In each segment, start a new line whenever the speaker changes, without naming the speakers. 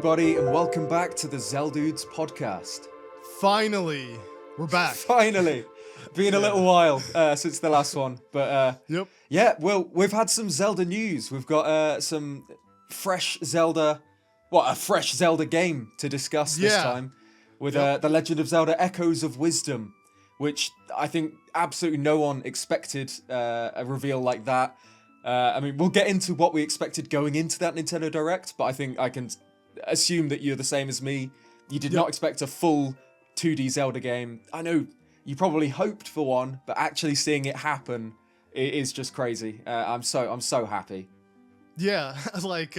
everybody, and welcome back to the ZELDUDES podcast.
Finally, we're back.
Finally. Been a little while since the last one, but yeah, well, we've had some Zelda news. We've got some fresh Zelda, a fresh Zelda game to discuss this time with the Legend of Zelda Echoes of Wisdom, which I think absolutely no one expected a reveal like that. I mean, we'll get into what we expected going into that Nintendo Direct, but I think I can assume that you're the same as me. You did not expect a full 2D Zelda game. I know you probably hoped for one, but actually seeing it happen is just crazy. I'm so happy.
Yeah, like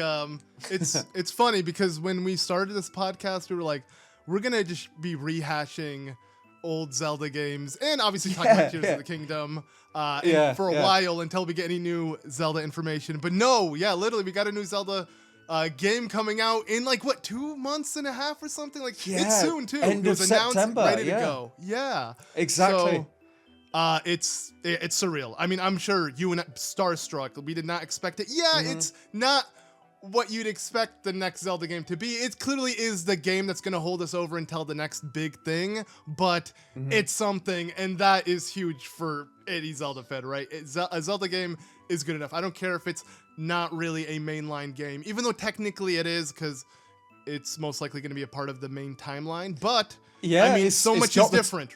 it's funny because when we started this podcast, we were like, we're gonna just be rehashing old Zelda games and obviously talking about Tears of the Kingdom for a while until we get any new Zelda information. But no, literally we got a new Zelda game coming out in 2 months and a half or something. It's soon too.
End of September,
ready to go. Yeah,
exactly.
So, it's surreal. I mean, I'm sure you and starstruck. We did not expect it. Yeah, it's not what you'd expect the next Zelda game to be. It clearly is the game that's going to hold us over until the next big thing, but it's something, and that is huge for any Zelda fan, right? A Zelda game is good enough. I don't care if it's not really a mainline game, even though technically it is, because it's most likely going to be a part of the main timeline, but I mean, so much is different.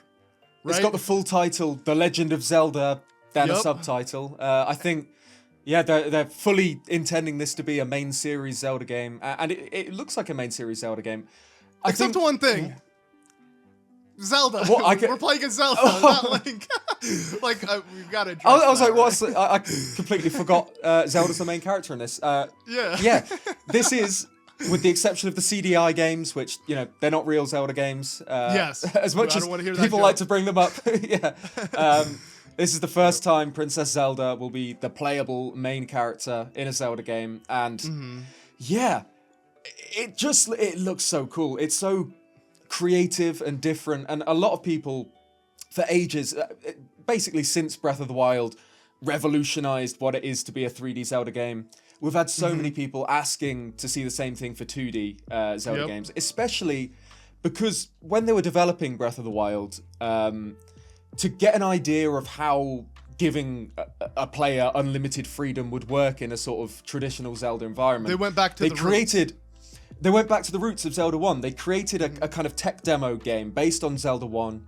Right?
It's got the full title, The Legend of Zelda, then a subtitle. I think, they're fully intending this to be a main series Zelda game, and it looks like a main series Zelda game.
Except one thing. Zelda. We're playing as Zelda, not Link. We've got to
I was like, I completely forgot Zelda's the main character in this. This is, with the exception of the CDI games, which, they're not real Zelda games.
Yes.
As much as people like to bring them up. This is the first time Princess Zelda will be the playable main character in a Zelda game. And it looks so cool. It's so creative and different. And a lot of people, for ages, basically since Breath of the Wild revolutionized what it is to be a 3D Zelda game, we've had so many people asking to see the same thing for 2D Zelda games, especially because when they were developing Breath of the Wild, to get an idea of how giving a player unlimited freedom would work in a sort of traditional Zelda environment,
they went back to
They went back to the roots of Zelda 1. They created a kind of tech demo game based on Zelda 1,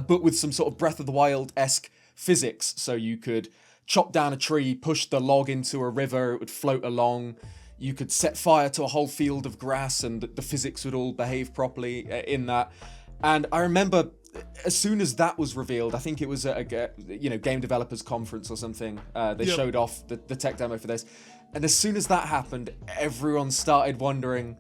but with some sort of Breath of the Wild-esque physics. So you could chop down a tree, push the log into a river, it would float along. You could set fire to a whole field of grass and the physics would all behave properly in that. And I remember as soon as that was revealed, I think it was at a game developers conference or something, they showed off the tech demo for this. And as soon as that happened, everyone started wondering,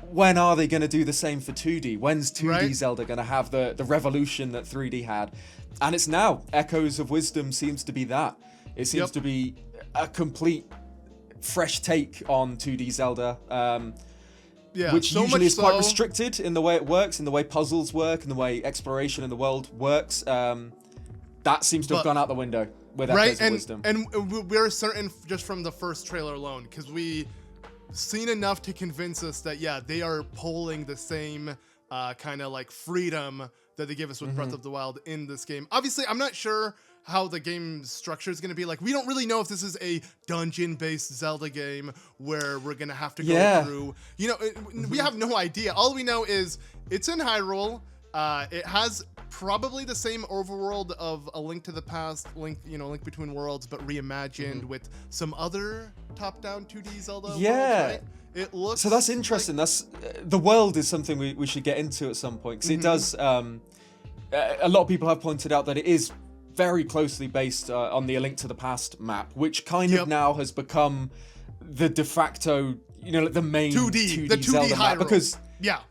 when are they going to do the same for 2D? When's 2D Zelda going to have the revolution that 3D had? And it's now. Echoes of Wisdom seems to be that. It seems to be a complete fresh take on 2D Zelda, which usually is quite restricted in the way it works, in the way puzzles work, in the way exploration in the world works. That seems to have gone out the window with Echoes of Wisdom.
And we're certain just from the first trailer alone, because we seen enough to convince us that, they are pulling the same kind of freedom that they give us with Breath of the Wild in this game. Obviously, I'm not sure how the game structure is going to be. We don't really know if this is a dungeon-based Zelda game where we're going to have to go through. We have no idea. All we know is it's in Hyrule. It has probably the same overworld of A Link to the Past, Link Between Worlds, but reimagined with some other top-down 2D Zelda worlds, right? It looks
so that's interesting. That's the world is something we should get into at some point, because it does. A lot of people have pointed out that it is very closely based on the A Link to the Past map, which kind of now has become the de facto, the main 2D Zelda
Hyrule
map, because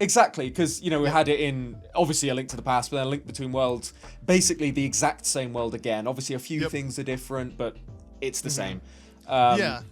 exactly,
because we had it in obviously A Link to the Past, but then A Link Between Worlds, basically the exact same world again. Obviously a few things are different, but it's the same.
And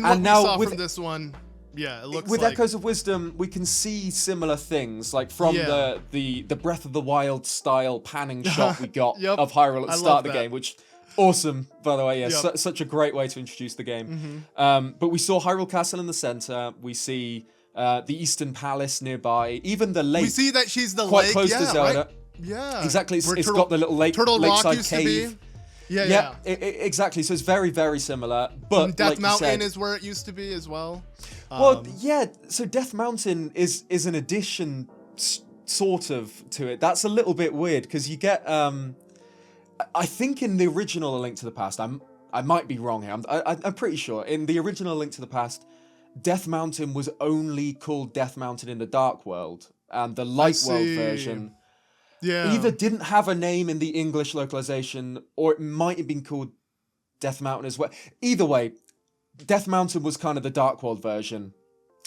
what we saw from this one, it looks
with Echoes of Wisdom, we can see similar things, from the Breath of the Wild style panning shot we got of Hyrule at the start of the game, which awesome, by the way. Such a great way to introduce the game. But we saw Hyrule Castle in the center. We see the Eastern Palace nearby, even the lake.
We see that she's the
quite
lake,
close to Zelda.
right? Yeah.
Exactly,
Where
it's got the little
Turtle Rock
lakeside
used
cave.
to be. Yeah.
Exactly. So it's very, very similar. But
Death
like
Mountain
you said,
is where it used to be as well.
well, yeah. So Death Mountain is an addition, sort of, to it. That's a little bit weird because you get. I think in the original A Link to the Past, I might be wrong here. I'm pretty sure in the original A Link to the Past, Death Mountain was only called Death Mountain in the Dark World, and the Light World version.
Yeah.
Either didn't have a name in the English localization, or it might have been called Death Mountain as well. Either way, Death Mountain was kind of the Dark World version.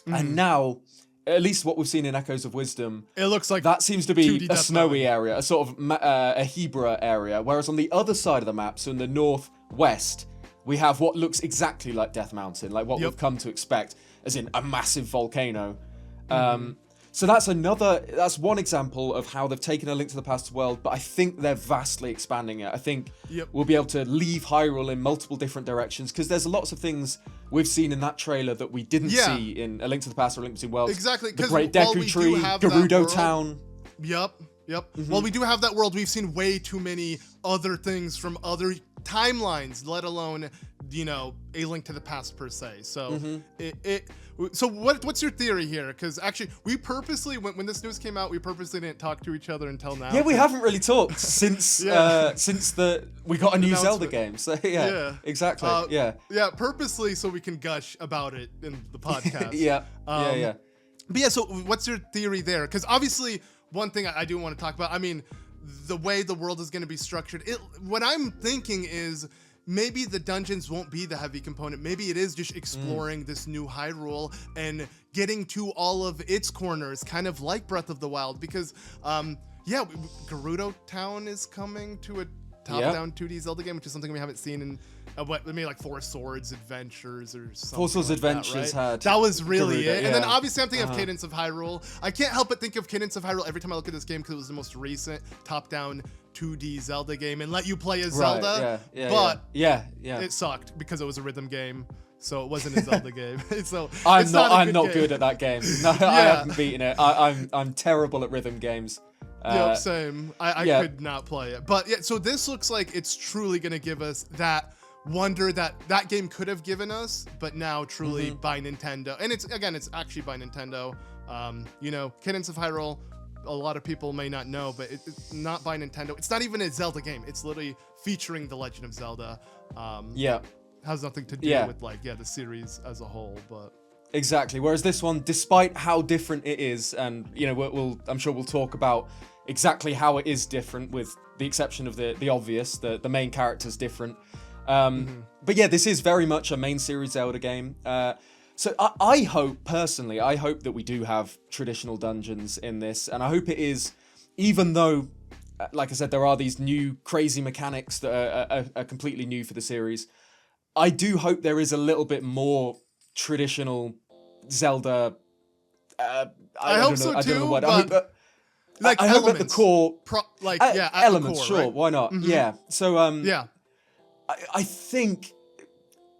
And now, at least what we've seen in Echoes of Wisdom,
it looks like
that seems to be
2D
a
Death
snowy
Mountain.
area, a sort of a Hebra area. Whereas on the other side of the map, so in the northwest, we have what looks exactly like Death Mountain, like what we've come to expect, as in a massive volcano. So that's one example of how they've taken A Link to the Past world, but I think they're vastly expanding it. I think we'll be able to leave Hyrule in multiple different directions, because there's lots of things we've seen in that trailer that we didn't see in A Link to the Past or A Link Between Worlds.
Exactly.
The Great Deku Tree, Gerudo Town.
Yep. Well, we do have that world. We've seen way too many other things from other timelines, let alone, A Link to the Past per se. So So what's your theory here? Because actually, we purposely, when this news came out, we purposely didn't talk to each other until now.
Yeah, we haven't really talked since we got a new Zelda game. So exactly.
Yeah, purposely so we can gush about it in the podcast. But yeah, so what's your theory there? Because obviously, one thing I do want to talk about, I mean, the way the world is going to be structured. What I'm thinking is, maybe the dungeons won't be the heavy component. Maybe it is just exploring this new Hyrule and getting to all of its corners, kind of like Breath of the Wild. Because, Gerudo Town is coming to a top-down 2D Zelda game, which is something we haven't seen in maybe like Four Swords Adventures or something. Four Swords
Adventures
that was really
Gerudo,
it. And then obviously I'm thinking of Cadence of Hyrule. I can't help but think of Cadence of Hyrule every time I look at this game because it was the most recent top-down 2D Zelda game and let you play as Zelda. But it sucked because it was a rhythm game. So it wasn't a Zelda game. So
I'm not good at that game. No, I haven't beaten it. I'm terrible at rhythm games.
Same. I could not play it. But yeah, so this looks like it's truly gonna give us that wonder that game could have given us, but now truly by Nintendo. And it's actually by Nintendo. Cadence of Hyrule, a lot of people may not know, but it's not by Nintendo. It's not even a Zelda game. It's literally featuring The Legend of Zelda. Has nothing to do with the series as a whole, but
exactly. Whereas this one, despite how different it is, and I'm sure we'll talk about exactly how it is different, with the exception of the obvious, the main character's different. But yeah, this is very much a main series Zelda game. So I hope that we do have traditional dungeons in this, and I hope it is, even though, like I said, there are these new crazy mechanics that are completely new for the series. I do hope there is a little bit more traditional Zelda. I
hope so too.
I hope at the core, elements.
Core,
sure,
right?
Why not? Yeah. So I think.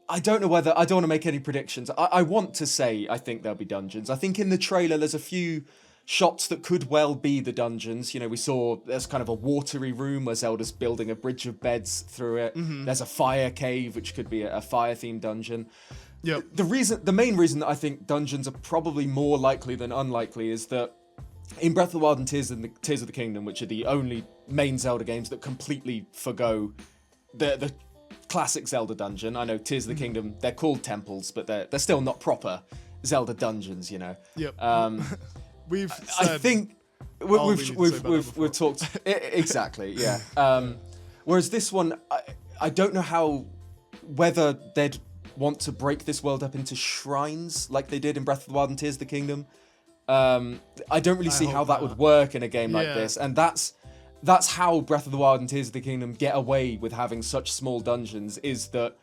I don't want to make any predictions. I want to say I think there'll be dungeons. I think in the trailer there's a few shots that could well be the dungeons. We saw there's kind of a watery room where Zelda's building a bridge of beds through it. There's a fire cave, which could be a fire-themed dungeon. The main reason that I think dungeons are probably more likely than unlikely is that in Breath of the Wild and Tears of the Kingdom, which are the only main Zelda games that completely forgo the classic Zelda dungeon. I know Tears of the Kingdom, they're called temples, but they're still not proper Zelda dungeons,
We've
I think we've talked exactly, whereas this one, I don't know whether they'd want to break this world up into shrines like they did in Breath of the Wild and Tears of the Kingdom. I don't really see how that would work in a game like this, and that's how Breath of the Wild and Tears of the Kingdom get away with having such small dungeons, is that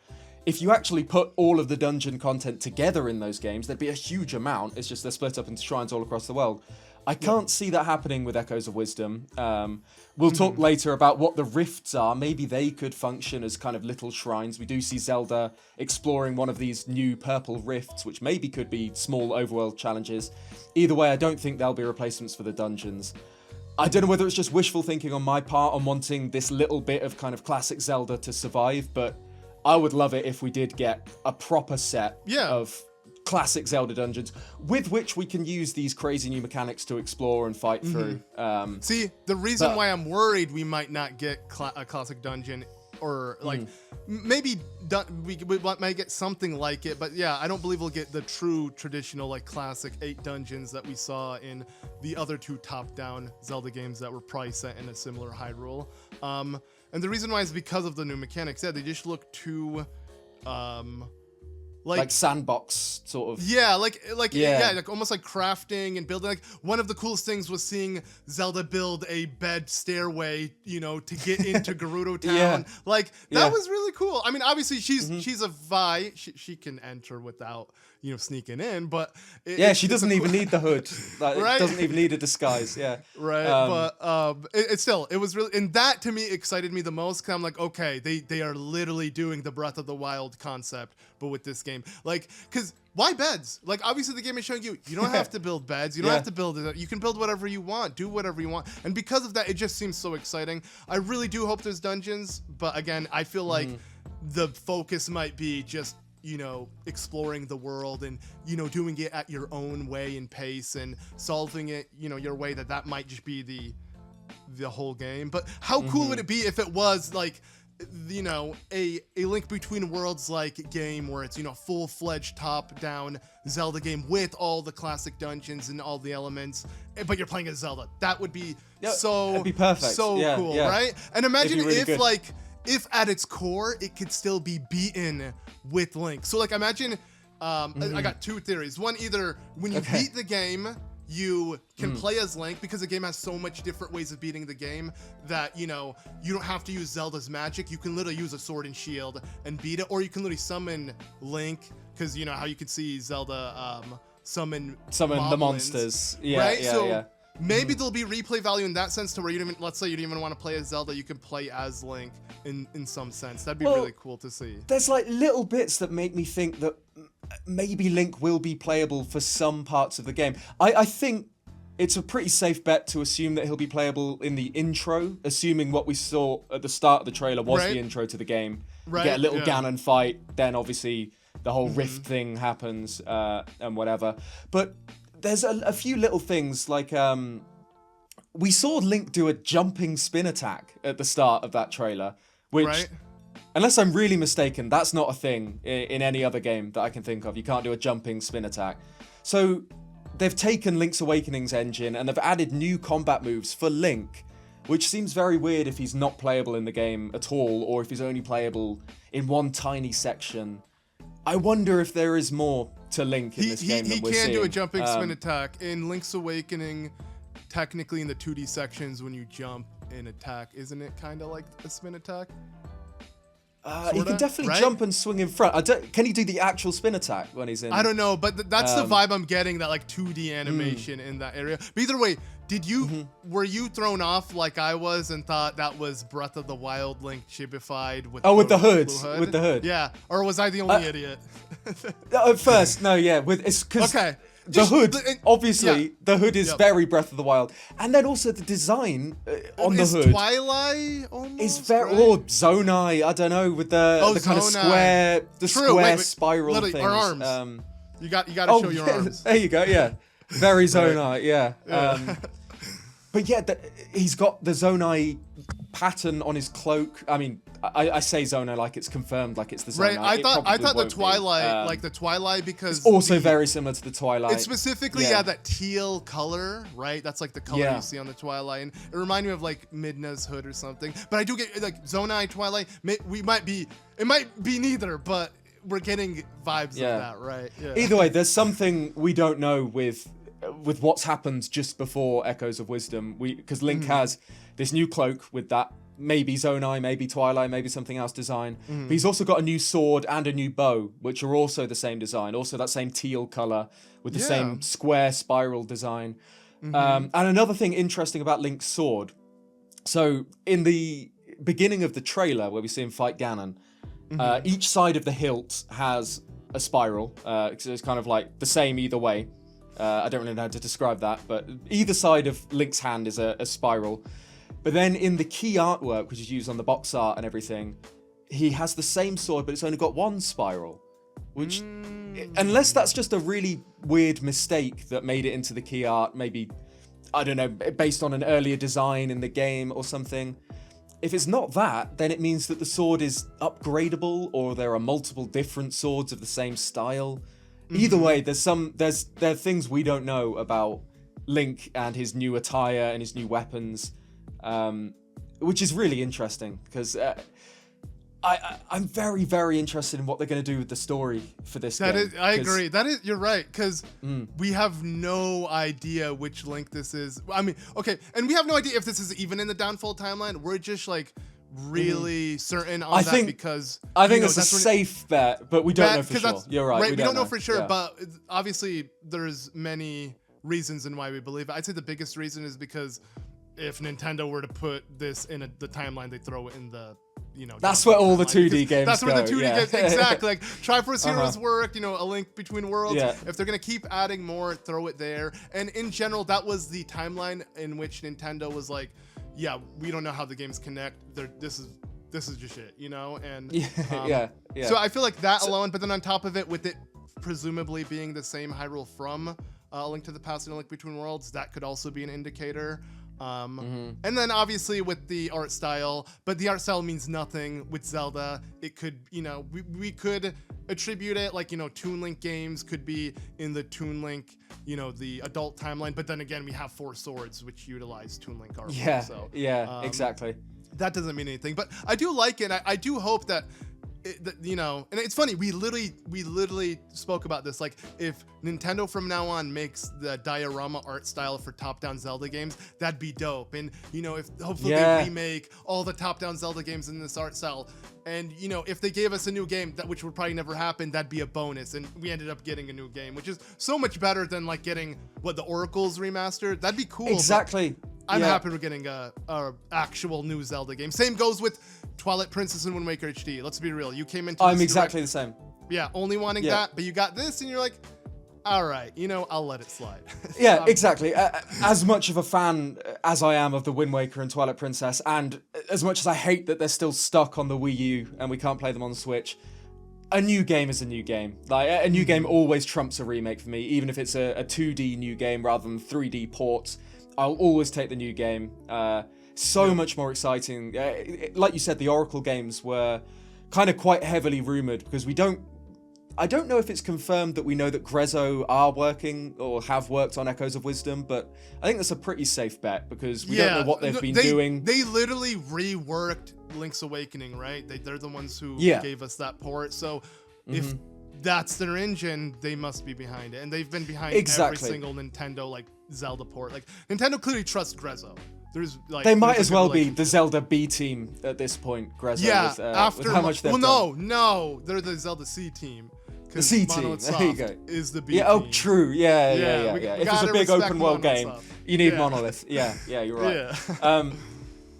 if you actually put all of the dungeon content together in those games, there'd be a huge amount. It's just they're split up into shrines all across the world. I can't see that happening with Echoes of Wisdom. We'll talk later about what the rifts are. Maybe they could function as kind of little shrines. We do see Zelda exploring one of these new purple rifts, which maybe could be small overworld challenges. Either way, I don't think they'll be replacements for the dungeons. I don't know whether it's just wishful thinking on my part on wanting this little bit of kind of classic Zelda to survive, but I would love it if we did get a proper set of classic Zelda dungeons with which we can use these crazy new mechanics to explore and fight through.
See, the reason why I'm worried we might not get a classic dungeon, or like maybe we might get something like it, but yeah, I don't believe we'll get the true traditional like classic 8 dungeons that we saw in the other 2 top-down Zelda games that were probably set in a similar Hyrule. And the reason why is because of the new mechanics. Yeah, they just look too like
sandbox sort of.
Yeah, like almost like crafting and building. Like one of the coolest things was seeing Zelda build a bed stairway, you know, to get into Gerudo Town. Like that was really cool. I mean, obviously she's a Vi. She can enter without, you know, sneaking in, but
she doesn't even need the hood. Like, right? It doesn't even need a disguise. Yeah,
right. But it was really, and that to me excited me the most. Cause I'm like, okay, they are literally doing the Breath of the Wild concept, but with this game. Like, cause why beds? Like, obviously the game is showing you don't have to build beds. You don't have to build it. You can build whatever you want, do whatever you want. And because of that, it just seems so exciting. I really do hope there's dungeons, but again, I feel like the focus might be just, you know, exploring the world and, you know, doing it at your own way and pace and solving it, you know, your way. That might just be the whole game. But how cool would it be if it was like, you know, a Link Between Worlds like game where it's, you know, full-fledged top-down Zelda game with all the classic dungeons and all the elements, but you're playing as Zelda. That would be
that'd be perfect.
So cool, right? And imagine
really
if
good.
like if at its core it could still be beaten with Link. So like imagine I got 2 theories. One, either when you beat the game, you can play as Link, because the game has so much different ways of beating the game that, you know, you don't have to use Zelda's magic. You can literally use a sword and shield and beat it, or you can literally summon Link, because you know how you could see Zelda summon
the monsters.
Right? So maybe there'll be replay value in that sense, to where you don't even, let's say you don't even want to play as Zelda, you can play as Link in some sense. That'd be really cool to see.
There's like little bits that make me think that maybe Link will be playable for some parts of the game. I think it's a pretty safe bet to assume that he'll be playable in the intro, assuming what we saw at the start of the trailer was the intro to the game. You get a little Ganon fight, then obviously the whole rift thing happens, and whatever. But there's a few little things, like we saw Link do a jumping spin attack at the start of that trailer, which, unless I'm really mistaken, that's not a thing in any other game that I can think of. You can't do a jumping spin attack. So they've taken Link's Awakening's engine and they've added new combat moves for Link, which seems very weird if he's not playable in the game at all, or if he's only playable in one tiny section. I wonder if there is more to Link in this game than we're seeing.
He can do a jumping spin attack. In Link's Awakening, technically in the 2D sections, when you jump and attack, isn't it kind of like a spin attack?
He can definitely jump and swing in front. Can he do the actual spin attack when he's in?
I don't know, but that's the vibe I'm getting, that like 2D animation in that area. But either way, were you thrown off like I was and thought that was Breath of the Wild Link chibified with
the hood? With the hood.
Yeah, or was I the only idiot?
At first, no, yeah, it's because the hood, obviously, the hood is very Breath of the Wild, and then also the design on the hood.
Twilight almost,
is very or Zonai. I don't know, with the kind of square, spiral things.
Our arms. You got to show your arms.
There you go. Yeah, very Zonai. Yeah. But yeah, he's got the Zonai pattern on his cloak. I mean, I say Zonai like it's confirmed, like it's the Zonai.
Right, I thought the Twilight, like the Twilight, because
it's also very similar to the Twilight.
It's specifically that teal color, right? That's like the color you see on the Twilight, and it reminded me of like Midna's hood or something. But I do get like Zonai, Twilight. It might be neither, but we're getting vibes of that, right? Yeah.
Either way, there's something we don't know with what's happened just before Echoes of Wisdom. Because Link has this new cloak with that maybe Zonai, maybe Twilight, maybe something else design. But he's also got a new sword and a new bow, which are also the same design, also that same teal color with the same square spiral design. And another thing interesting about Link's sword. So in the beginning of the trailer where we see him fight Ganon, each side of the hilt has a spiral. So it's kind of like the same either way. I don't really know how to describe that, but either side of Link's hand is a spiral. But then in the key artwork, which is used on the box art and everything, he has the same sword, but it's only got one spiral. Which, unless that's just a really weird mistake that made it into the key art, maybe, I don't know, based on an earlier design in the game or something. If it's not that, then it means that the sword is upgradable, or there are multiple different swords of the same style. Either way, there are things we don't know about Link and his new attire and his new weapons, which is really interesting because I'm very, very interested in what they're going to do with the story for this game.
I agree. You're right, because we have no idea which Link this is. I mean, okay, and we have no idea if this is even in the Downfall timeline. We're just like really certain on that because
I think it's a safe bet, but we don't know for sure. You're right.
We don't know for sure, but obviously there's many reasons in why we believe it. I'd say the biggest reason is because if Nintendo were to put this in the timeline, they throw it in the
that's where all the 2D games
That's where
go,
the 2D games exactly. Like Triforce Heroes worked, A Link Between Worlds.
Yeah.
If they're gonna keep adding more, throw it there. And in general, that was the timeline in which Nintendo was like, yeah, we don't know how the games connect. This is just it, And so I feel like that alone, but then on top of it, with it presumably being the same Hyrule from A Link to the Past and A Link Between Worlds, that could also be an indicator. And then obviously with the art style, but the art style means nothing with Zelda. It could, we could attribute it like, Toon Link games could be in the Toon Link, the adult timeline. But then again, we have 4 swords which utilize Toon Link art.
Exactly.
That doesn't mean anything, but I do like it. I do hope that and it's funny, we literally spoke about this, like if Nintendo from now on makes the diorama art style for top-down Zelda games, that'd be dope. And if hopefully they remake all the top-down Zelda games in this art style, and if they gave us a new game, which would probably never happen, that'd be a bonus, and we ended up getting a new game, which is so much better than like getting the Oracle's remastered. That'd be cool.
Exactly.
I'm happy we're getting a actual new Zelda game. Same goes with Twilight Princess and Wind Waker HD. Let's be real. You came into
I'm exactly the same.
Yeah, only wanting that, but you got this and you're like, all right, I'll let it slide.
Yeah, exactly. As much of a fan as I am of the Wind Waker and Twilight Princess, and as much as I hate that they're still stuck on the Wii U and we can't play them on the Switch, a new game is a new game. Like a new game always trumps a remake for me, even if it's a 2D new game rather than 3D ports. I'll always take the new game. Much more exciting. Like you said, the Oracle games were kind of quite heavily rumored because I don't know if it's confirmed that we know that Grezzo are working or have worked on Echoes of Wisdom, but I think that's a pretty safe bet because we don't know what they've been doing.
They literally reworked Link's Awakening, right? They're the ones who gave us that port. So if that's their engine, they must be behind it. And they've been behind every single Nintendo Zelda port. Like Nintendo clearly trusts Grezzo.
They might as well be the Zelda B team at this point, Grezzo.
Yeah,
with how much they've done.
No, they're the Zelda C team.
The C team, there you go.
Is the B team.
Oh, true. Yeah. If it's a big open world game, you need Monolith. Yeah, you're right. Yeah.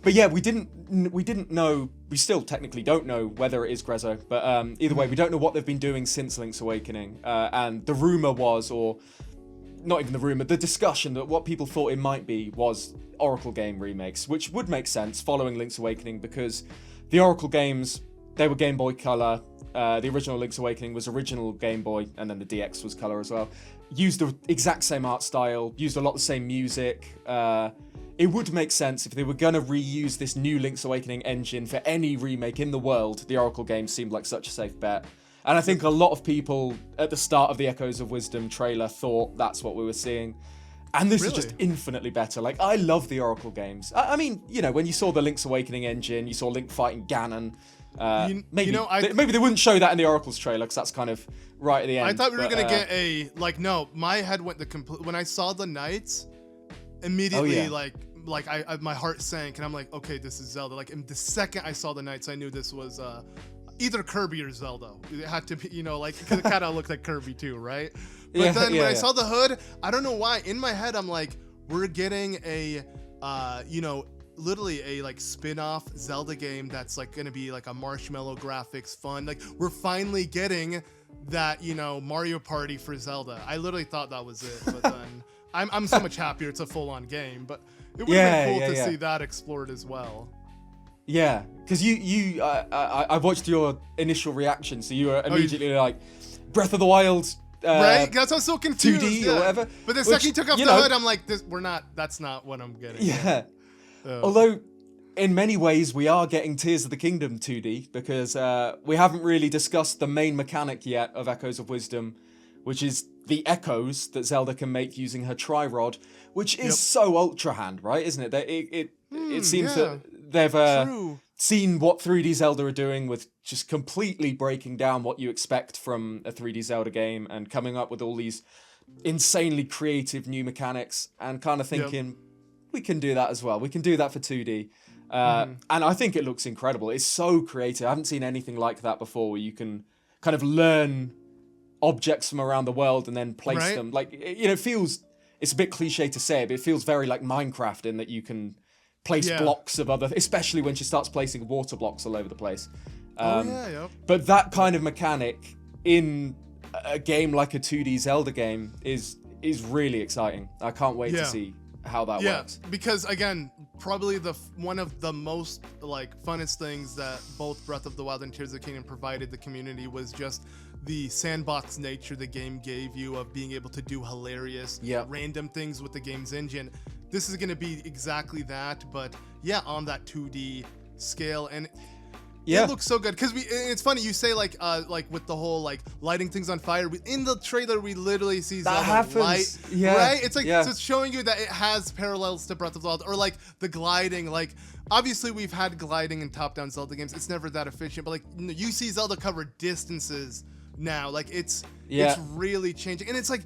But yeah, we didn't know. We still technically don't know whether it is Grezzo, but either way, we don't know what they've been doing since Link's Awakening. And the rumor was, or not even the rumor, the discussion that what people thought it might be was Oracle game remakes, which would make sense following Link's Awakening because the Oracle games, they were Game Boy Color. The original Link's Awakening was original Game Boy, and then the DX was Color as well. Used the exact same art style, used a lot of the same music. It would make sense if they were going to reuse this new Link's Awakening engine for any remake in the world. The Oracle games seemed like such a safe bet. And I think a lot of people at the start of the Echoes of Wisdom trailer thought that's what we were seeing. And this is just infinitely better. Like, I love the Oracle games. I mean, when you saw the Link's Awakening engine, you saw Link fighting Ganon. Maybe they wouldn't show that in the Oracle's trailer because that's kind of right at the end.
I thought we were going to get no, my head went when I saw the Knights, immediately my heart sank and I'm like, okay, this is Zelda. Like, the second I saw the Knights, I knew this was either Kirby or Zelda. It had to be, because it kind of looked like Kirby too, right? But then when I saw the hood, I don't know why, in my head I'm like, we're getting a, literally a like spin-off Zelda game that's like gonna be like a marshmallow graphics fun. Like we're finally getting that, Mario Party for Zelda. I literally thought that was it, but then I'm so much happier it's a full-on game. But it would have been cool to see that explored as well.
Yeah, because I watched your initial reaction, so you were immediately like, Breath of the Wild.
Right? That's why I'm so confused.
2D or whatever.
But the second you took off the hood, I'm like, that's not what I'm getting.
Yeah. Although, in many ways, we are getting Tears of the Kingdom 2D, because we haven't really discussed the main mechanic yet of Echoes of Wisdom, which is the echoes that Zelda can make using her Tri-Rod, which is so Ultra Hand, right? Isn't it? It seems that they've seen what 3D Zelda are doing with just completely breaking down what you expect from a 3D Zelda game and coming up with all these insanely creative new mechanics and kind of thinking, we can do that as well. We can do that for 2D. And I think it looks incredible. It's so creative. I haven't seen anything like that before, where you can kind of learn objects from around the world and then place them. Like, it feels, it's a bit cliche to say, but it feels very like Minecraft in that you can place blocks of other, especially when she starts placing water blocks all over the place. But that kind of mechanic in a game like a 2D Zelda game is really exciting. I can't wait to see how that works.
Because again, probably one of the most like funnest things that both Breath of the Wild and Tears of the Kingdom provided the community was just the sandbox nature the game gave you of being able to do hilarious random things with the game's engine. This is going to be exactly that, but on that 2D scale. And it looks so good, because it's funny you say like with the whole like lighting things on fire. In the trailer we literally see
that
Zelda
happens.
Light, right? It's like so it's showing you that it has parallels to Breath of the Wild, or like the gliding. Like obviously we've had gliding in top-down Zelda games. It's never that efficient, but like you see Zelda cover distances now. Like it's really changing, and it's like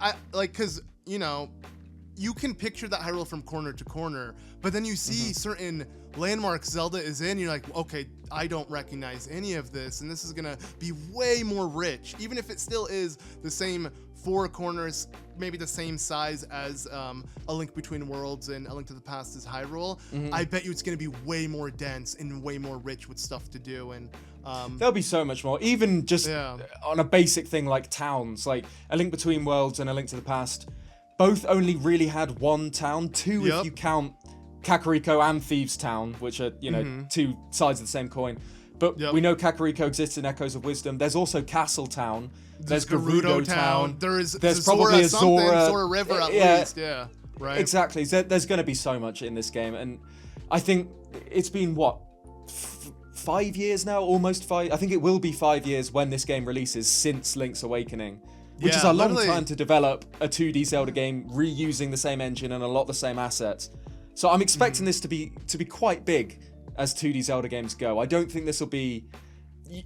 I like, because you can picture that Hyrule from corner to corner, but then you see certain landmarks Zelda is in, you're like, okay, I don't recognize any of this, and this is gonna be way more rich, even if it still is the same four corners, maybe the same size as A Link Between Worlds and A Link to the Past is Hyrule. I bet you it's gonna be way more dense and way more rich with stuff to do, and
there'll be so much more, even just on a basic thing like towns, like A Link Between Worlds and A Link to the Past. Both only really had one town, two if you count Kakariko and Thieves Town, which are, two sides of the same coin. But we know Kakariko exists in Echoes of Wisdom. There's also Castle Town. There's Gerudo Town.
There's
probably
Zora River at least. Right.
Exactly. There's going to be so much in this game. And I think it's been, 5 years now? Almost 5? I think it will be 5 years when this game releases since Link's Awakening. Which is a long time to develop a 2D Zelda game reusing the same engine and a lot of the same assets. So I'm expecting this to be quite big as 2D Zelda games go. I don't think this will be,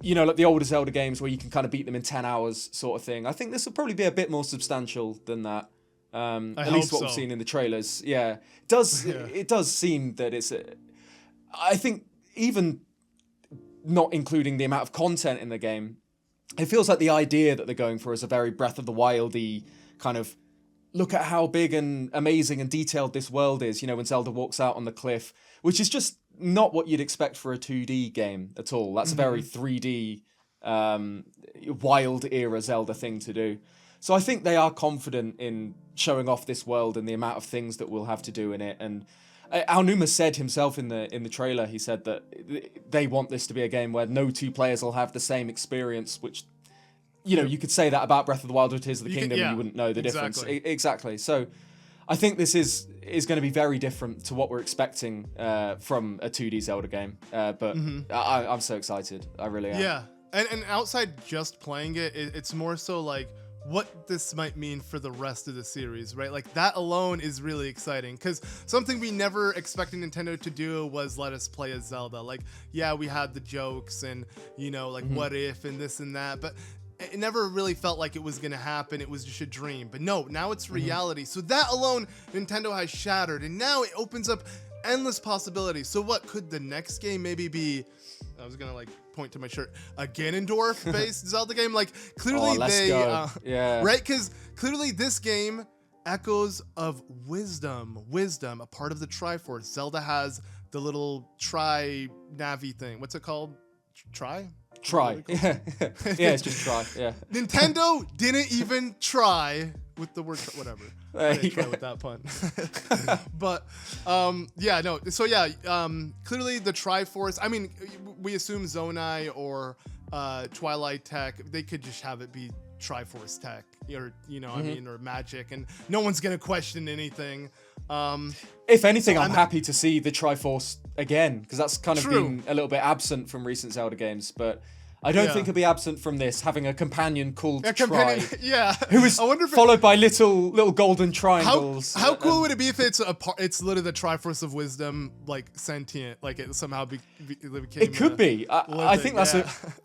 like the older Zelda games where you can kind of beat them in 10 hours sort of thing. I think this will probably be a bit more substantial than that. At least what we've seen in the trailers. Yeah. It does seem that it's I think even not including the amount of content in the game, it feels like the idea that they're going for is a very Breath of the Wild-y kind of, look at how big and amazing and detailed this world is, when Zelda walks out on the cliff, which is just not what you'd expect for a 2D game at all. That's a very 3D, wild era Zelda thing to do. So I think they are confident in showing off this world and the amount of things that we'll have to do in it. And Aonuma said himself in the trailer, he said that they want this to be a game where no two players will have the same experience, which, you could say that about Breath of the Wild or Tears of the Kingdom and you wouldn't know the difference. Exactly. So I think this is going to be very different to what we're expecting from a 2D Zelda game. But I'm so excited. I really am.
Yeah. And outside just playing it, it's more so like what this might mean for the rest of the series, right? Like that alone is really exciting, because something we never expected Nintendo to do was let us play as Zelda. Like, we had the jokes and, like what if and this and that, but it never really felt like it was going to happen. It was just a dream. But no, now it's reality. So that alone, Nintendo has shattered, and now it opens up endless possibilities. So what could the next game maybe be? I was gonna point to my shirt, a Ganondorf-based Zelda game. Like clearly right? Because clearly this game Echoes of Wisdom. Wisdom, a part of the Triforce. Zelda has the little Navi thing. What's it called? Try?
Try. Yeah, it's just try. Yeah.
Nintendo didn't even try with the word whatever. I didn't try with that pun. But yeah, no. So yeah, clearly the Triforce. I mean, we assume Zonai or Twilight Tech. They could just have it be Triforce Tech, or I mean, or Magic, and no one's gonna question anything.
If anything, I'm happy to see the Triforce again, because that's kind of
True.
been a little bit absent from recent Zelda games, but I don't think it'll be absent from this, having a companion called Tri,
yeah.
who is
I wonder if
followed by little golden triangles.
How cool would it be if it's it's literally the Triforce of Wisdom, like sentient, like it somehow became.
It could be. I think that's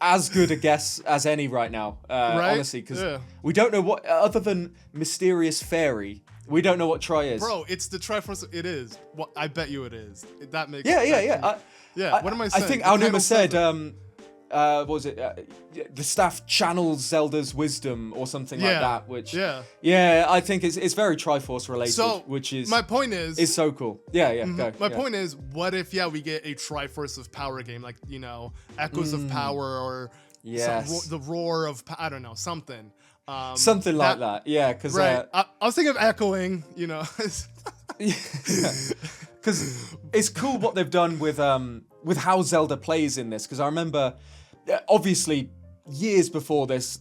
as good a guess as any right now,
Right?
honestly, because we don't know what, other than Mysterious Fairy, we don't know what Tri is.
Bro, it's the Triforce. It is. Well, I bet you it is. That makes.
Yeah.
What am I saying?
I think Aonuma said. What was it? The staff channels Zelda's wisdom or something like that. Which I think it's very Triforce related.
So
which is
my point is
so cool. Yeah. Go.
My point is, what if we get a Triforce of Power game, like Echoes of Power, or the Roar of I don't know, something.
Something like that. Yeah, because
I was thinking of echoing.
Because it's cool what they've done with how Zelda plays in this. Because I remember, obviously, years before this,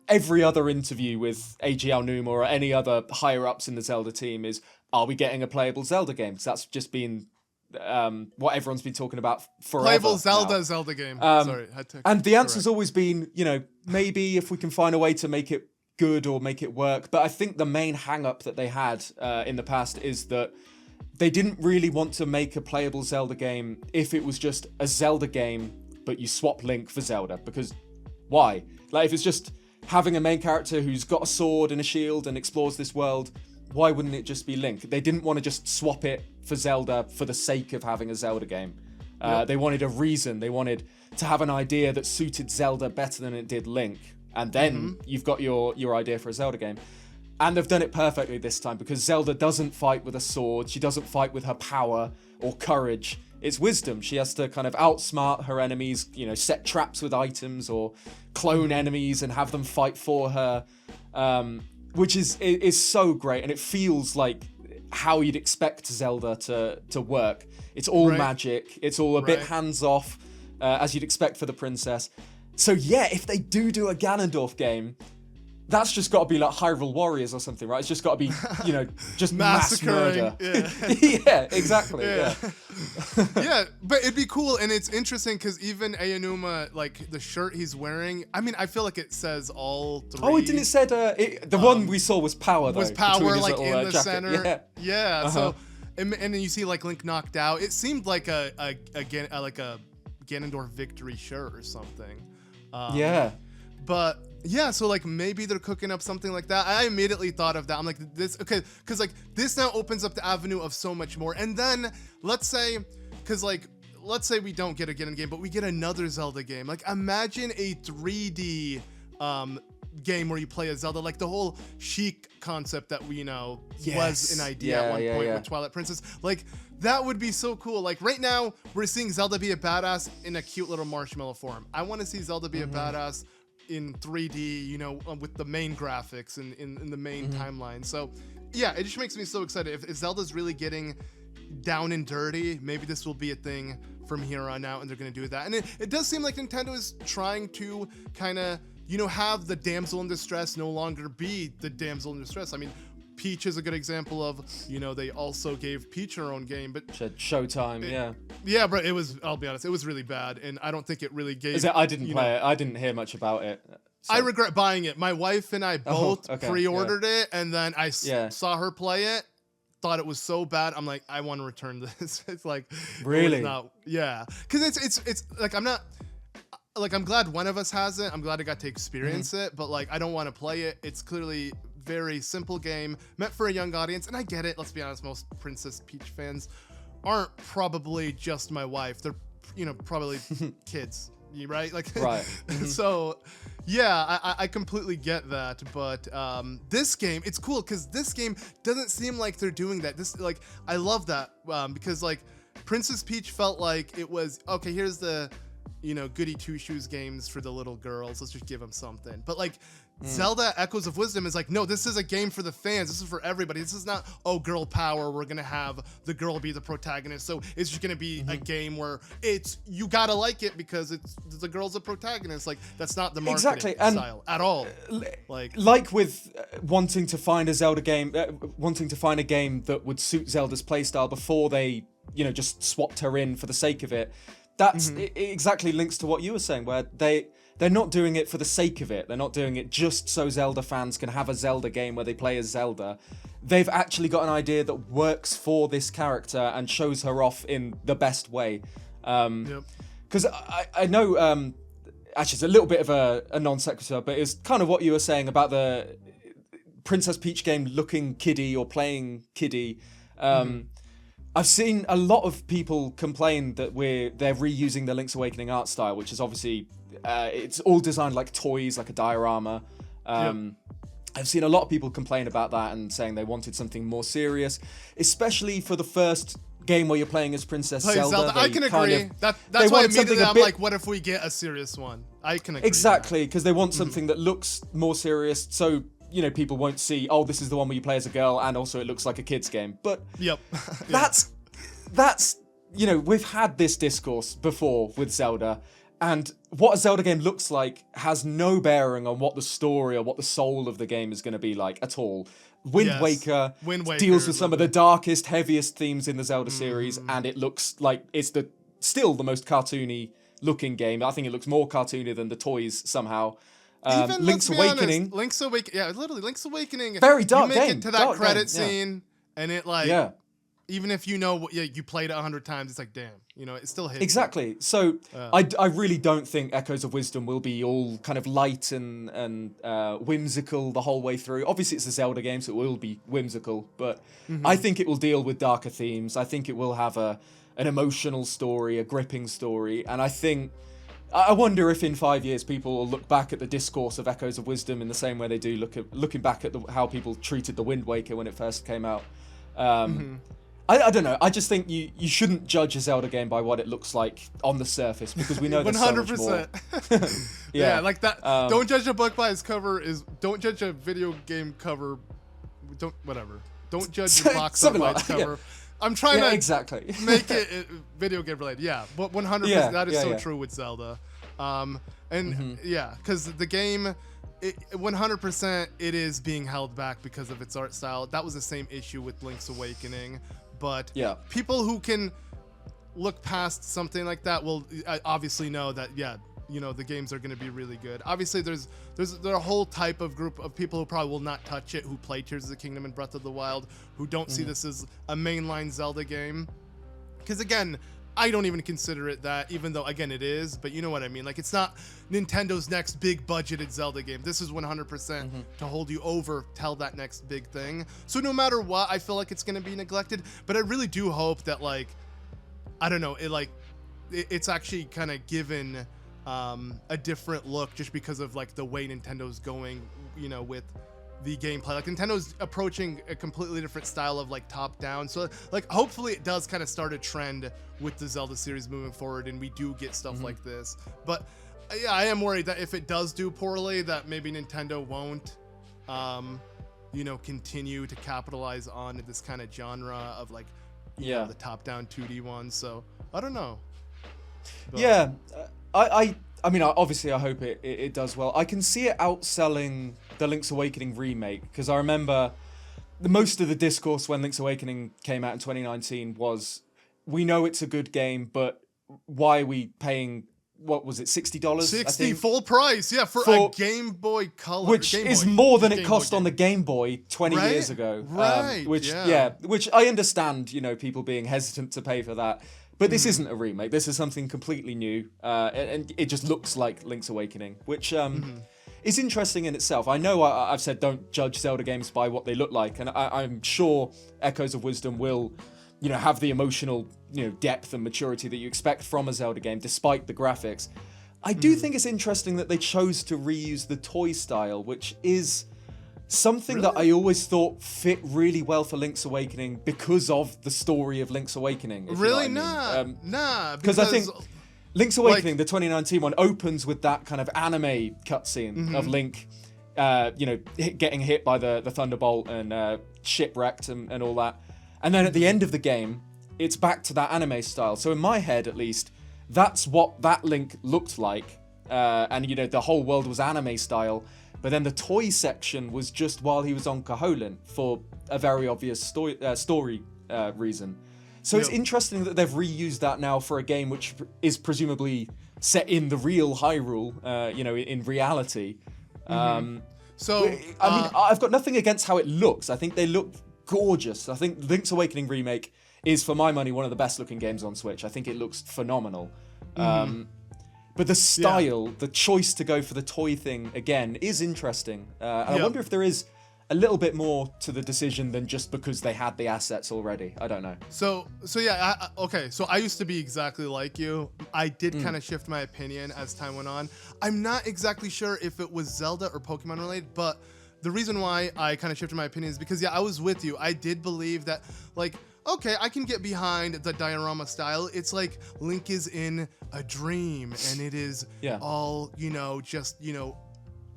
every other interview with AG Aonuma or any other higher ups in the Zelda team is, are we getting a playable Zelda game? Because that's just been what everyone's been talking about forever.
Playable
Zelda
game. Sorry,
and the answer's always been, maybe if we can find a way to make it good or make it work. But I think the main hang-up that they had in the past is that they didn't really want to make a playable Zelda game if it was just a Zelda game, but you swap Link for Zelda. Because why? Like, if it's just having a main character who's got a sword and a shield and explores this world, why wouldn't it just be Link? They didn't want to just swap it for Zelda for the sake of having a Zelda game. They wanted a reason. They wanted to have an idea that suited Zelda better than it did Link. And then you've got your idea for a Zelda game. And they've done it perfectly this time, because Zelda doesn't fight with a sword. She doesn't fight with her power or courage. It's wisdom. She has to kind of outsmart her enemies, set traps with items or clone enemies and have them fight for her, which is so great. And it feels like how you'd expect Zelda to work. It's all magic. It's all a bit hands-off, as you'd expect for the princess. So yeah, if they do a Ganondorf game, that's just got to be like Hyrule Warriors or something, right? It's just got to be, just mass murder. Yeah, exactly. Yeah.
Yeah, but it'd be cool, and it's interesting because even Aonuma, like the shirt he's wearing, I mean, I feel like it says all three.
Oh, it didn't say the one we saw was power though.
Was power like
little,
in the
jacket.
center? Yeah. So, and then you see like Link knocked out. It seemed like a Ganondorf victory shirt or something. But yeah, so like maybe they're cooking up something like that. I immediately thought of that. I'm like, this, okay, because like this now opens up the avenue of so much more. And then let's say we don't get a Ganon game, but we get another Zelda game. Like imagine a 3D game where you play as Zelda, like the whole Sheik concept that we was an idea at one point with Twilight Princess. Like that would be so cool. Like right now we're seeing Zelda be a badass in a cute little marshmallow form. I want to see Zelda be a badass in 3D, with the main graphics and in the main timeline. So yeah, it just makes me so excited. If Zelda's really getting down and dirty, maybe this will be a thing from here on out, and they're going to do that. And it does seem like Nintendo is trying to kind of, have the damsel in distress no longer be the damsel in distress. I mean, Peach is a good example of, they also gave Peach her own game, but
Showtime,
yeah, but I'll be honest, it was really bad, and I don't think it really gave.
I didn't play it. I didn't hear much about it. So.
I regret buying it. My wife and I both pre-ordered it, and then I saw her play it. Thought it was so bad. I'm like, I want to return this. It's like
really,
because it's like I'm glad one of us has it. I'm glad I got to experience it, but like I don't want to play it. It's clearly very simple game meant for a young audience, and I get it. Let's be honest, most Princess Peach fans aren't probably just my wife. They're probably kids. right? Like,
Right.
So, yeah, I completely get that. But this game, it's cool because this game doesn't seem like they're doing that. This, like, I love that because, like, Princess Peach felt like it was, okay, here's the, goody two-shoes games for the little girls. Let's just give them something. But, like, Zelda Echoes of Wisdom is like, no, this is a game for the fans. This is for everybody. This is not, oh, girl power. We're going to have the girl be the protagonist. So it's just going to be a game where you got to like it because the girl's a protagonist. Like, that's not the marketing style at all.
Like with wanting to find a Zelda game, wanting to find a game that would suit Zelda's playstyle before they, just swapped her in for the sake of it. That's it exactly links to what you were saying, where they're not doing it for the sake of it. They're not doing it just so Zelda fans can have a Zelda game where they play as Zelda. They've actually got an idea that works for this character and shows her off in the best way. Because I know, actually it's a little bit of a non sequitur, but it's kind of what you were saying about the Princess Peach game looking kiddie or playing kiddie. I've seen a lot of people complain that they're reusing the Link's Awakening art style, which is obviously it's all designed like toys, like a diorama. I've seen a lot of people complain about that and saying they wanted something more serious, especially for the first game where you're playing as Princess Zelda.
I can agree. That's why immediately I'm like, what if we get a serious one? I can agree.
Exactly, because they want something that looks more serious, so people won't see, oh, this is the one where you play as a girl, and also it looks like a kid's game. But that's we've had this discourse before with Zelda, and what a Zelda game looks like has no bearing on what the story or what the soul of the game is going to be like at all. Wind Waker deals with some of the darkest, heaviest themes in the Zelda series, and it looks like it's still the most cartoony looking game. I think it looks more cartoony than the toys somehow.
Even
Link's Awakening.
Link's Awakening.
Very dark
game. You make
game.
it to that credit scene, and it even if you played it 100 times, it's like, damn, it still hits.
Exactly. So I really don't think Echoes of Wisdom will be all kind of light and whimsical the whole way through. Obviously, it's a Zelda game, so it will be whimsical, but I think it will deal with darker themes. I think it will have an emotional story, a gripping story, and I wonder if in 5 years people will look back at the discourse of Echoes of Wisdom in the same way they do looking back at how people treated the Wind Waker when it first came out. I don't know. I just think you shouldn't judge a Zelda game by what it looks like on the surface, because we know there's 100%. So much more.
Yeah, like that. Don't judge a book by its cover. Don't judge a video game cover. Don't judge the box art by its cover. Yeah. I'm trying to make it video game related. Yeah, but 100%. That is so true with Zelda. Because the game, 100% it is being held back because of its art style. That was the same issue with Link's Awakening. But people who can look past something like that will obviously know that, the games are going to be really good. Obviously, there's a whole type of group of people who probably will not touch it, who play Tears of the Kingdom and Breath of the Wild, who don't see this as a mainline Zelda game. Because, again, I don't even consider it that, even though, again, it is. But you know what I mean? Like, it's not Nintendo's next big budgeted Zelda game. This is 100% to hold you over, tell that next big thing. So no matter what, I feel like it's going to be neglected. But I really do hope that, like, I don't know, it's actually kind of given a different look just because of, like, the way Nintendo's going, with the gameplay. Like, Nintendo's approaching a completely different style of, like, top down. So, like, hopefully it does kind of start a trend with the Zelda series moving forward, and we do get stuff like this. But yeah, I am worried that if it does do poorly, that maybe Nintendo won't continue to capitalize on this kind of genre of, like, the top down 2D ones. So I don't know. But,
I mean, obviously, I hope it does well. I can see it outselling the Link's Awakening remake, because I remember most of the discourse when Link's Awakening came out in 2019 was, we know it's a good game, but why are we paying, what was it, $60?
$60 full price, for a Game Boy Color.
Which is more than it cost on the Game Boy 20 years ago. Which I understand, people being hesitant to pay for that. But this isn't a remake. This is something completely new, and it just looks like Link's Awakening, which is interesting in itself. I know I've said don't judge Zelda games by what they look like, and I'm sure Echoes of Wisdom will, have the emotional, depth and maturity that you expect from a Zelda game, despite the graphics. I do think it's interesting that they chose to reuse the toy style, which is something that I always thought fit really well for Link's Awakening because of the story of Link's Awakening.
Really?
You know what I mean.
Nah.
Because I think Link's Awakening, the 2019 one, opens with that kind of anime cutscene of Link, getting hit by the Thunderbolt and shipwrecked and all that. And then at the end of the game, it's back to that anime style. So in my head, at least, that's what that Link looked like. And, the whole world was anime style. But then the toy section was just while he was on Koholint for a very obvious story reason. So it's interesting that they've reused that now for a game which is presumably set in the real Hyrule, in reality. I've got nothing against how it looks. I think they look gorgeous. I think Link's Awakening Remake is, for my money, one of the best looking games on Switch. I think it looks phenomenal. But the style, the choice to go for the toy thing again is interesting. And I wonder if there is a little bit more to the decision than just because they had the assets already. I don't know.
So I used to be exactly like you. I did kind of shift my opinion as time went on. I'm not exactly sure if it was Zelda or Pokemon related, but the reason why I kind of shifted my opinion is because, I was with you. I did believe that, okay, I can get behind the diorama style. It's like Link is in a dream, and it is all,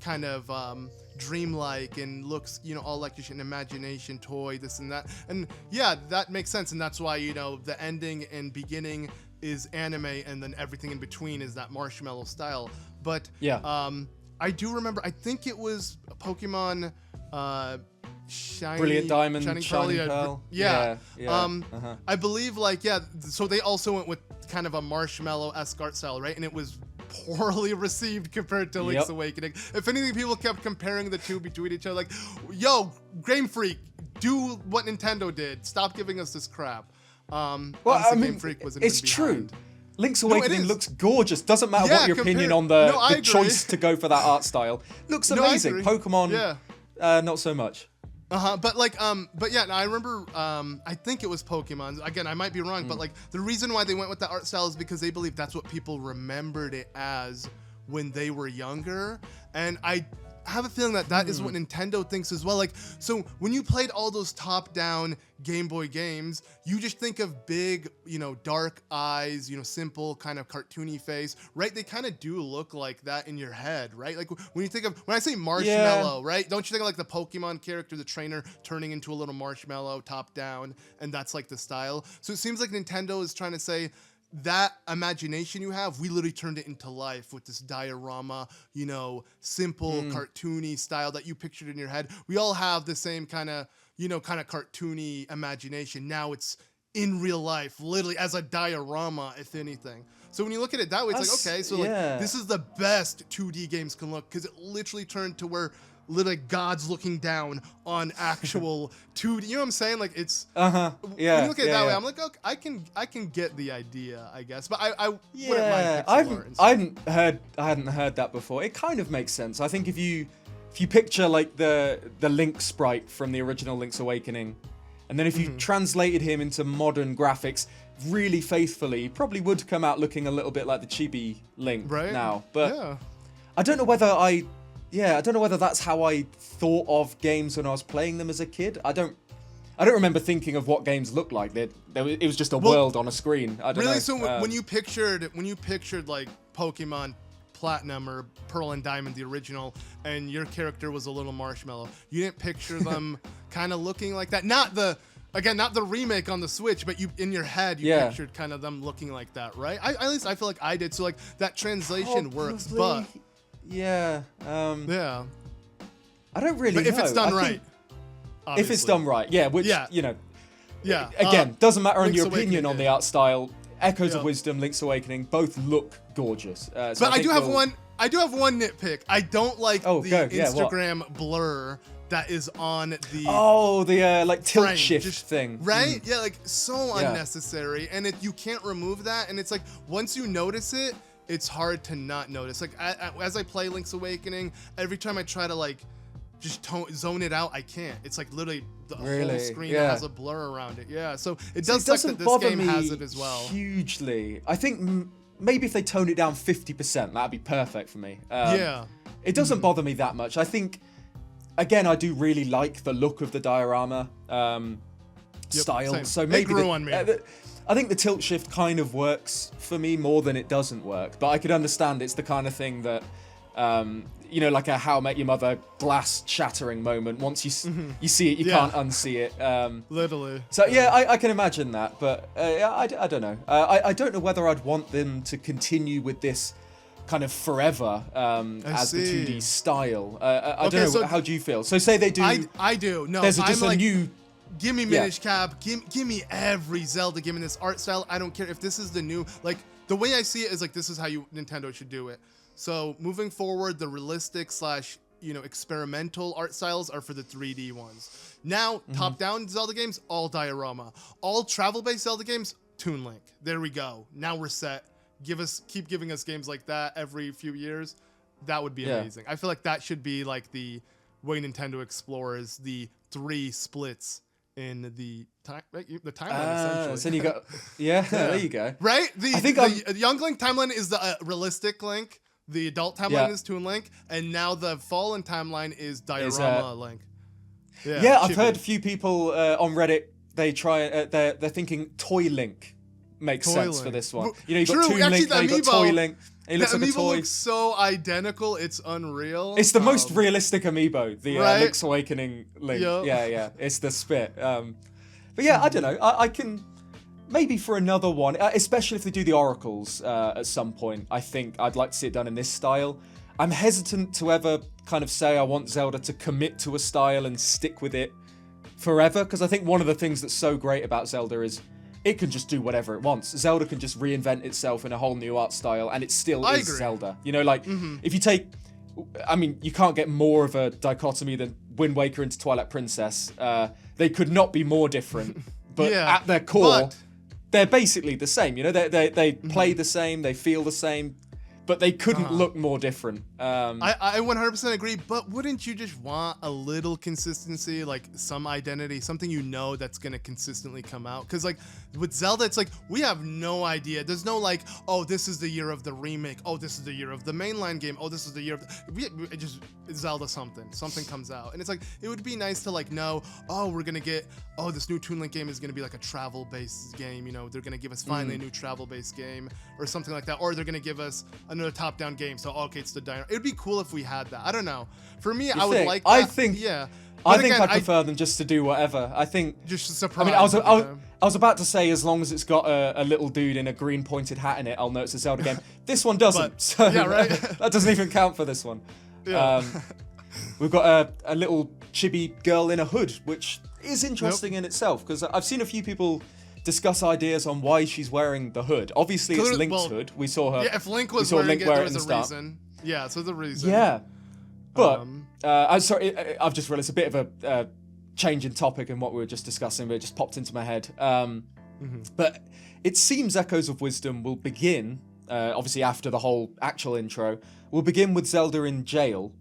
kind of dreamlike and looks, all like an imagination toy, this and that. And that makes sense. And that's why, the ending and beginning is anime, and then everything in between is that marshmallow style. But I do remember, I think it was Pokemon
Brilliant Diamond, Shining Pearl.
I believe so they also went with kind of a marshmallow-esque art style, right? And it was poorly received compared to Link's Awakening. If anything, people kept comparing the two between each other, like, yo, Game Freak, do what Nintendo did. Stop giving us this crap. Game Freak wasn't
it's
even
true.
behind.
Link's Awakening looks gorgeous. Doesn't matter what your opinion on the choice to go for that art style. Looks amazing. Pokemon, not so much.
But I remember, I think it was Pokemon. Again, I might be wrong, but the reason why they went with that art style is because they believe that's what people remembered it as when they were younger. And I have a feeling that is what Nintendo thinks as well. So when you played all those top-down Game Boy games, you just think of big, dark eyes, simple kind of cartoony face, right? They kind of do look like that in your head, right? When I say marshmallow, right? Don't you think of the Pokemon character, the trainer turning into a little marshmallow top-down, and that's the style? So it seems like Nintendo is trying to say, that imagination you have, we literally turned it into life with this diorama, simple, cartoony style that you pictured in your head. We all have the same kind of cartoony imagination. Now it's in real life, literally as a diorama, if anything. So when you look at it that way, it's this is the best 2D games can look, because it literally turned to where literally God's looking down on actual 2D. You know what I'm saying? It's when you look at it that way, I'm like, okay, I can get the idea, I guess. But I wouldn't mind pixel art.
I hadn't heard that before. It kind of makes sense. I think if you picture the Link sprite from the original Link's Awakening, and then if you translated him into modern graphics really faithfully, he probably would come out looking a little bit like the chibi Link now. But I don't know whether that's how I thought of games when I was playing them as a kid. I don't remember thinking of what games looked like. It was just a world on a screen. I don't know.
So when you pictured Pokemon Platinum or Pearl and Diamond, the original, and your character was a little marshmallow, you didn't picture them kind of looking like that? Not the remake on the Switch, but in your head you pictured kind of them looking like that, right? At least I feel like I did. So that translation works, but.
Yeah. I don't really know.
But if it's done right. Obviously.
If it's done right, again, doesn't matter on your opinion on the art style. Echoes of Wisdom, Link's Awakening, both look gorgeous.
But I do have one nitpick. I don't like the Instagram blur that is on the
tilt
frame.
shift thing,
right? So unnecessary, and you can't remove that. And it's once you notice it, it's hard to not notice. As I play Link's Awakening, every time I try to just zone it out, I can't. It's literally the whole screen has a blur around it. Yeah, so it does suck that this game has it as well.
Hugely. I think maybe if they tone it down 50%, that'd be perfect for me.
Yeah.
It doesn't bother me that much. I think, again, I do really like the look of the diorama style.
Same.
So maybe
it grew on me.
I think the tilt shift kind of works for me more than it doesn't work. But I could understand it's the kind of thing that, you know, like a How I Met Your Mother glass shattering moment. Once you see it, you can't unsee it.
Literally.
So yeah, I can imagine that. But I don't know. I don't know whether I'd want them to continue with this kind of forever as the 2D style. I don't know.
so
How do you feel? So say they do.
I do. No,
There's
I'm
just a
like,
new.
give me Minish Cap. Give me every Zelda. Give me this art style. I don't care if this is the new. Like the way I see it is like this is how Nintendo should do it. So moving forward, the realistic / experimental art styles are for the 3D ones. Now top-down Zelda games, all diorama. All travel-based Zelda games, Toon Link. There we go. Now we're set. Keep giving us games like that every few years. That would be amazing. I feel like that should be like the way Nintendo explores the 3 splits in the timeline, essentially.
So you got, there you go.
Right? The Young Link timeline is the realistic Link. The adult timeline is Toon Link, and now the Fallen timeline is Diorama Link.
Yeah, I've heard a few people on Reddit. They try. They're thinking Toy Link makes sense for this one. You know, you've got Toon Link, then you've got Toy Link. He looks like a toy.
Looks so identical, it's unreal.
It's the most realistic amiibo, the Link's Awakening Link.
Yep.
Yeah, it's the spit. But yeah, I don't know. I can maybe for another one, especially if they do the oracles at some point. I think I'd like to see it done in this style. I'm hesitant to ever kind of say I want Zelda to commit to a style and stick with it forever, because I think one of the things that's so great about Zelda is it can just do whatever it wants. Zelda can just reinvent itself in a whole new art style, and it still is Zelda. You know, like, if you take... I mean, you can't get more of a dichotomy than Wind Waker into Twilight Princess. They could not be more different, but at their core, they're basically the same. You know, they play the same, they feel the same, but they couldn't look more different.
I 100% agree, but wouldn't you just want a little consistency, like some identity, something you know that's going to consistently come out? Because like with Zelda, it's like we have no idea. There's no like, oh, this is the year of the remake. Oh, this is the year of the mainline game. Oh, this is the year of Zelda something comes out. And it's like, it would be nice to like know, oh, we're going to get, oh, this new Toon Link game is going to be like a travel-based game. You know, they're going to give us finally a new travel-based game or something like that. Or they're going to give us another top-down game. So, okay, it's the dino. It would be cool if we had that. I don't know. For me, I would like that.
I think I'd prefer them just to do whatever. I think
just a surprise.
I mean, I was about to say, as long as it's got a little dude in a green pointed hat in it, I'll know it's a Zelda game. This one doesn't. So
yeah, right.
That doesn't even count for this one.
Yeah.
We've got a little chibi girl in a hood, which is interesting in itself, because I've seen a few people discuss ideas on why she's wearing the hood. Obviously, it's Link's hood. We saw her.
Yeah, if Link was wearing it, there was a reason. Yeah, so the reason.
Yeah. But, I'm sorry, I've just realized a bit of a change in topic in what we were just discussing, but it just popped into my head. But it seems Echoes of Wisdom will begin, obviously after the whole actual intro, will begin with Zelda in jail,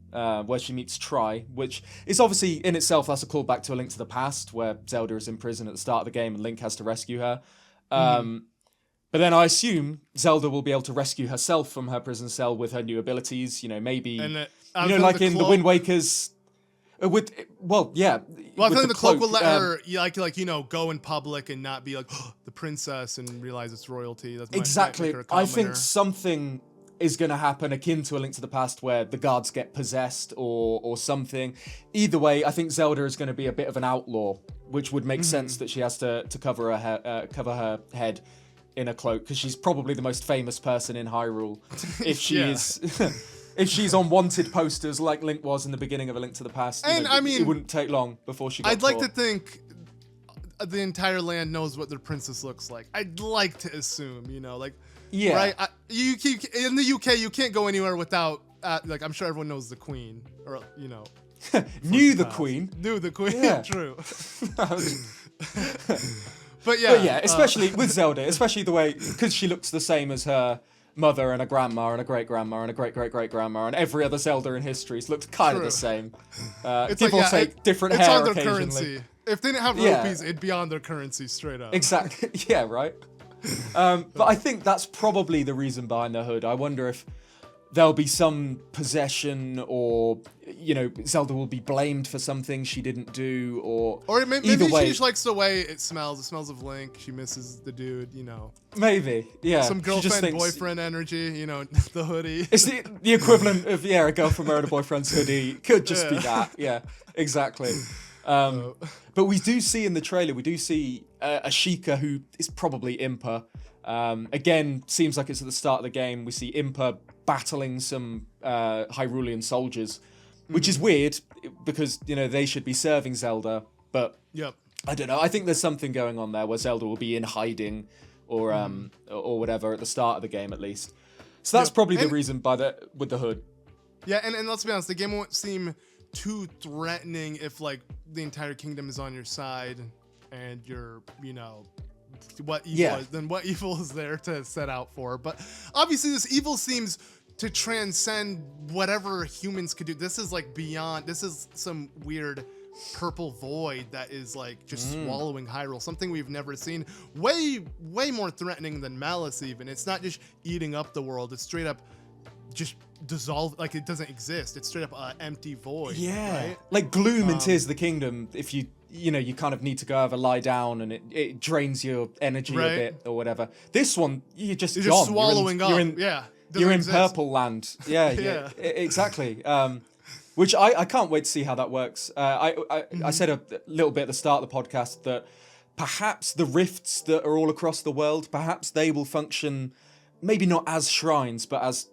where she meets Tri, which is obviously in itself, that's a callback to A Link to the Past, where Zelda is in prison at the start of the game and Link has to rescue her. But then I assume Zelda will be able to rescue herself from her prison cell with her new abilities. You know, maybe like in the Wind Waker's. I think
the cloak will let her go in public and not be like the princess and realize it's royalty. That's
exactly. I think something is going to happen akin to A Link to the Past, where the guards get possessed or something. Either way, I think Zelda is going to be a bit of an outlaw, which would make sense that she has to cover her head in a cloak, because she's probably the most famous person in Hyrule. If she is, if she's on wanted posters like Link was in the beginning of A Link to the Past,
and I mean,
it wouldn't take long before she got
I'd like to think the entire land knows what their princess looks like. I'd like to assume, right? In the UK, you can't go anywhere without I'm sure everyone knows the Queen, or
knew the Queen.
Yeah. True. But
yeah, especially with Zelda, especially the way, because she looks the same as her mother and a grandma and a great grandma and a great great great grandma, and every other Zelda in history looks kind of the same. Give or take different hair
on their
occasionally.
currency. If they didn't have rupees, it'd be on their currency straight up.
Exactly. Yeah, right. But I think that's probably the reason behind the hood. I wonder if there'll be some possession, or Zelda will be blamed for something she didn't do, or
maybe
either way,
she just likes the way it smells. It smells of Link. She misses the dude.
Maybe, yeah.
Some
She just
girlfriend
thinks
boyfriend energy. The hoodie.
it's the equivalent of a girlfriend wearing a boyfriend's hoodie. Could just be that. Yeah, exactly. But we do see in the trailer, we do see a Sheikah who is probably Impa. Again, seems like it's at the start of the game. We see Impa battling some Hyrulean soldiers, which is weird because they should be serving Zelda, but
Yep.
I don't know. I think there's something going on there where Zelda will be in hiding or whatever at the start of the game at least. So that's probably the reason with the hood.
Yeah, and let's be honest, the game won't seem too threatening if like the entire kingdom is on your side and you're what evil is, then what evil is there to set out for. But obviously this evil seems to transcend whatever humans could do. This is like beyond. This is some weird purple void that is like just swallowing Hyrule, something we've never seen. Way more threatening than Malice even. It's not just eating up the world, it's straight up just dissolve, like it doesn't exist. It's straight up an empty void.
Yeah,
right?
like Gloom in Tears of the Kingdom. If you kind of need to go over, lie down, and it drains your energy a bit or whatever. This one, you're just
swallowing up.
You're in purple land. Yeah, exactly. Which I can't wait to see how that works. I said a little bit at the start of the podcast that perhaps the rifts that are all across the world, perhaps they will function maybe not as shrines, but as,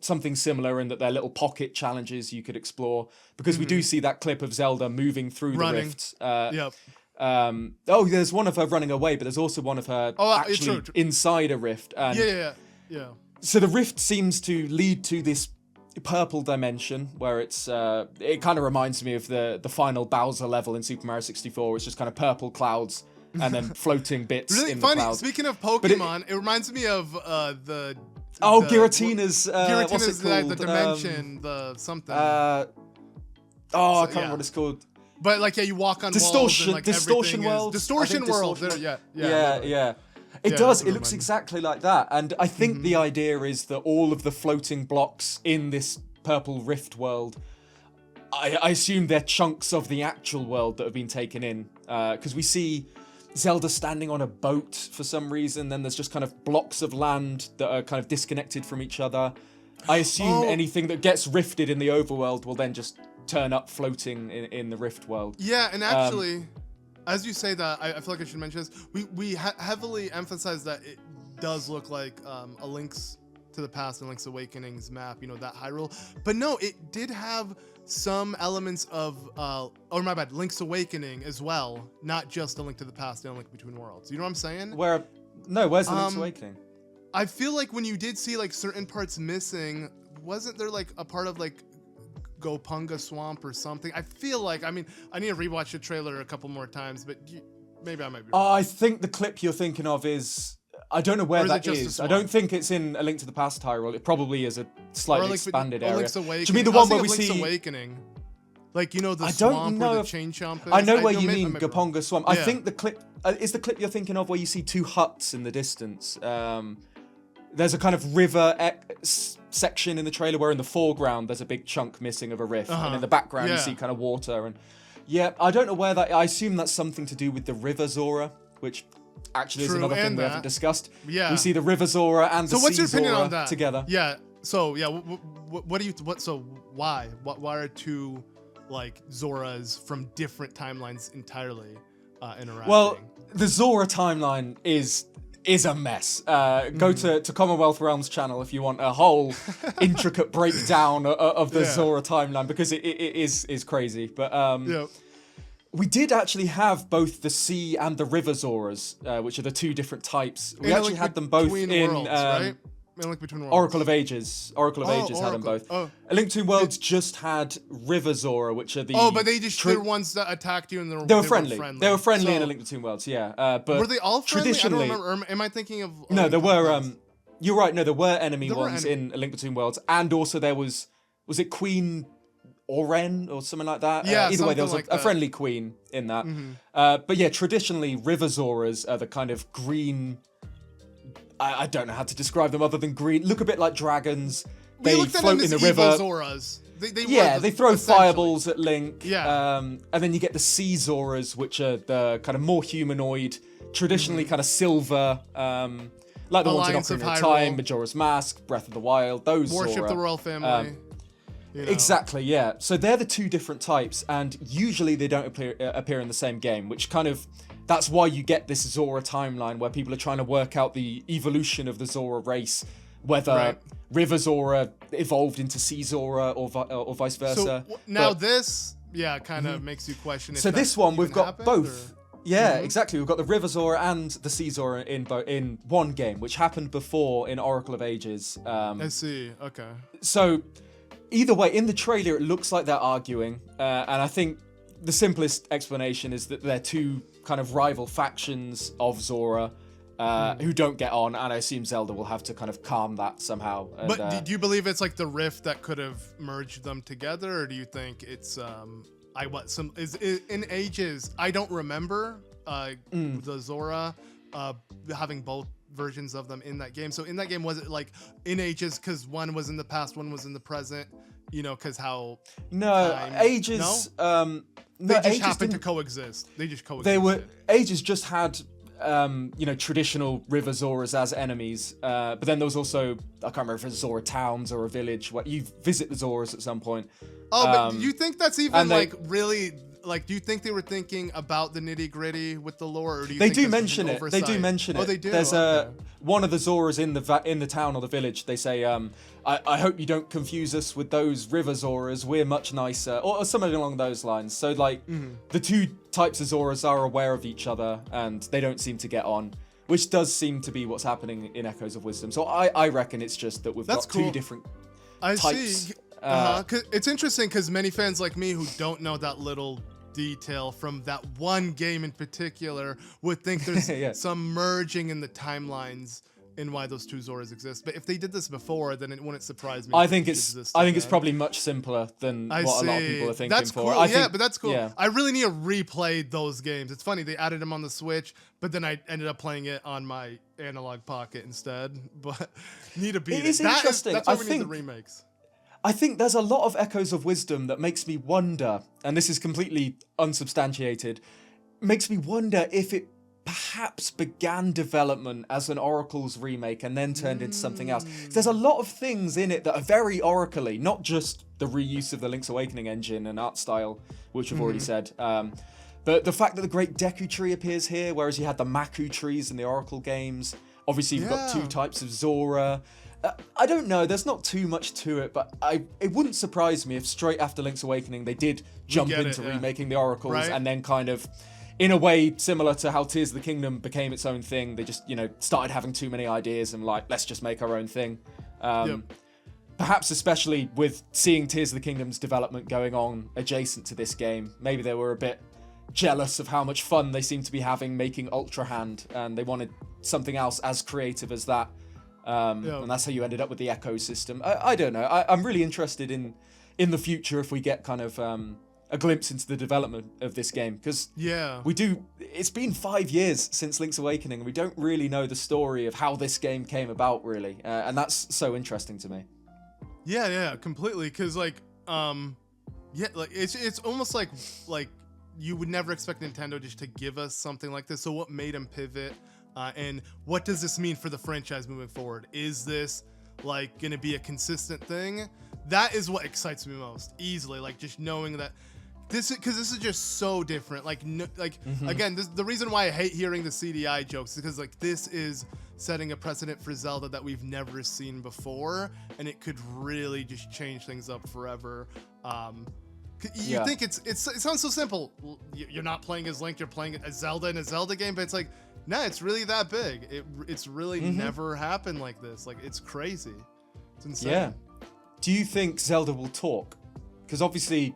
something similar in that they're little pocket challenges you could explore. Because we do see that clip of Zelda moving through the rifts. There's one of her running away, but there's also one of her actually inside a rift. And
yeah.
So the rift seems to lead to this purple dimension where it kind of reminds me of the final Bowser level in Super Mario 64. It's just kind of purple clouds and then floating bits
really
in
funny.
the clouds.
Speaking of Pokemon, it reminds me of
Giratina's
Giratina's the dimension, the something.
I can't remember what it's called.
But like you walk on
Distortion,
walls and, like,
Distortion World.
Distortion World.
Yeah. It does. It looks exactly like that. And I think the idea is that all of the floating blocks in this purple rift world, I assume they're chunks of the actual world that have been taken in. Because we see Zelda standing on a boat for some reason. Then there's just kind of blocks of land that are kind of disconnected from each other. I assume anything that gets rifted in the overworld will then just turn up floating in the rift world.
Yeah, and actually... as you say that, I feel like I should mention this. We heavily emphasize that it does look like a Link's to the Past and Link's Awakening's map, that Hyrule. But no, it did have some elements of, Link's Awakening as well, not just a Link to the Past and a Link Between Worlds. You know what I'm saying?
Where's the Link's Awakening?
I feel like when you did see like certain parts missing, wasn't there like a part of like Gopunga Swamp or something? I feel like, I need to rewatch the trailer a couple more times, but maybe I might be wrong.
I think the clip you're thinking of is, I don't know where that is. I don't think it's in A Link to the Past Hyrule. It probably is a slightly expanded area.
Link's Awakening.
Do you mean the one where we
Link's
see
Awakening? Like, the swamp where the chain chomp is?
I know where you mean, Gopunga Swamp. I think the clip, is the clip you're thinking of where you see two huts in the distance. There's a kind of river section in the trailer where in the foreground there's a big chunk missing of a rift, and in the background you see kind of water. And I don't know where that. I assume that's something to do with the River Zora, which actually is another thing we haven't discussed. Yeah, we see the River Zora and the Sea Zora together.
Yeah. So what do you? So why? Why are two like Zoras from different timelines entirely interacting?
Well, the Zora timeline is a mess. Go to Commonwealth Realms channel if you want a whole intricate breakdown of the Zora timeline, because it is crazy. But we did actually have both the sea and the river Zoras, which are the two different types. We actually had them both in
Worlds, right? Link Between Worlds.
Oracle of Ages. Oracle of Ages had them both. A Link Between Worlds just had River Zora, which are the...
but they just they're ones that attacked you and
they were friendly. They were friendly in A Link Between Worlds, but
were they all friendly?
Traditionally,
I don't remember. Am I thinking of...
No, there were... you're right, no, there were enemy ones in A Link Between Worlds, and also there was it Queen Oren or something like that?
Yeah,
either way, there was
like
a friendly queen in that. But yeah, traditionally, River Zoras are the kind of green... I don't know how to describe them other than green. Look a bit like dragons.
We
They
looked at
float
them
in
as
the river.
Zoras.
They throw
essentially.
fireballs at Link.
Yeah.
And then you get the sea Zoras, which are the kind of more humanoid, traditionally kind of silver, like the
Alliance
ones in
of
Ocarina of
Hyrule.
Time, Majora's Mask, Breath of the Wild, those
Worship
Zora.
the royal family. You know.
Exactly, yeah. So they're the two different types, and usually they don't appear in the same game, which kind of... That's why you get this Zora timeline where people are trying to work out the evolution of the Zora race, whether River Zora evolved into Sea Zora or vice versa.
So now this, kind of makes you question. If
So this one we've got
happened,
both. Yeah, exactly. We've got the River Zora and the Sea Zora in one game, which happened before in Oracle of Ages.
I see. Okay.
So either way, in the trailer it looks like they're arguing, and I think the simplest explanation is that they're two kind of rival factions of Zora. Who don't get on, and I assume Zelda will have to kind of calm that somehow. And,
But do you believe it's like the rift that could have merged them together, or do you think it's in Ages? I don't remember the Zora having both versions of them in that game. So in that game, was it like in Ages because one was in the past, one was in the present? You know, because how?
Ages.
No? They just
Ages
happened to
didn't-
coexist. They just coexisted.
They were Ages just had traditional River Zoras as enemies, but then there was also, I can't remember if it's Zora towns or a village where you visit the Zoras at some point.
Oh, but do you think that's even
and they-
like really like? Do you think they were thinking about the nitty gritty with the lore, or do you?
They
think
do
this was
mention
an
it. They do
oversight?
mention it.
Oh, they do.
There's
Okay.
one of the Zoras in the town or the village. They say, I hope you don't confuse us with those River Zoras. We're much nicer, or something along those lines. So like the two types of Zoras are aware of each other, and they don't seem to get on, which does seem to be what's happening in Echoes of Wisdom. So I reckon it's just that we've
That's
got two
cool.
different
I
types.
see. 'Cause it's interesting because many fans like me who don't know that little detail from that one game in particular would think there's
Yeah.
some merging in the timelines in why those two Zoras exist. But if they did this before, then it wouldn't surprise me.
I
if
think
it
it's
existed
I think it's
then.
probably much simpler than
I
what
see.
a lot of people are thinking
That's
for.
cool.
I
Yeah,
think,
but that's cool.
yeah.
I really need to replay those games. It's funny they added them on the Switch, but then I ended up playing it on my analog pocket instead. But need to beat it.
It is interesting.
That's why
I
we need
think-
the remakes.
I think there's a lot of Echoes of Wisdom that makes me wonder, and this is completely unsubstantiated, makes me wonder if it perhaps began development as an Oracle's remake and then turned into something else. There's a lot of things in it that are very Oracle-y, not just the reuse of the Link's Awakening engine and art style, which we've already said, but the fact that the Great Deku Tree appears here, whereas you had the Maku trees in the Oracle games. Obviously, you've got two
Yeah.
types of Zora. I don't know, there's not too much to it, but it wouldn't surprise me if straight after Link's Awakening they did jump
get it,
into
yeah.
remaking the Oracles
Right.
and then kind of, in a way similar to how Tears of the Kingdom became its own thing, they just, started having too many ideas and like, let's just make our own thing.
Yep.
Perhaps especially with seeing Tears of the Kingdom's development going on adjacent to this game, maybe they were a bit jealous of how much fun they seemed to be having making Ultra Hand, and they wanted something else as creative as that. And that's how you ended up with the Echo system. I don't know. I'm really interested in the future if we get kind of a glimpse into the development of this game, because
Yeah.
it's been 5 years since Link's Awakening, and we don't really know the story of how this game came about, really. And that's so interesting to me.
Yeah, completely. Cause like it's almost like you would never expect Nintendo just to give us something like this. So what made them pivot? And what does this mean for the franchise moving forward? Is this like gonna be a consistent thing? That is what excites me most, easily. Like just knowing that this is just so different. Like again, the reason why I hate hearing the CDI jokes is because like this is setting a precedent for Zelda that we've never seen before, and it could really just change things up forever. You think it sounds so simple. You're not playing as Link, you're playing as Zelda in a Zelda game, but it's like, no, it's really that big. It's really never happened like this. Like, it's crazy. It's insane.
Yeah. Do you think Zelda will talk? Because obviously,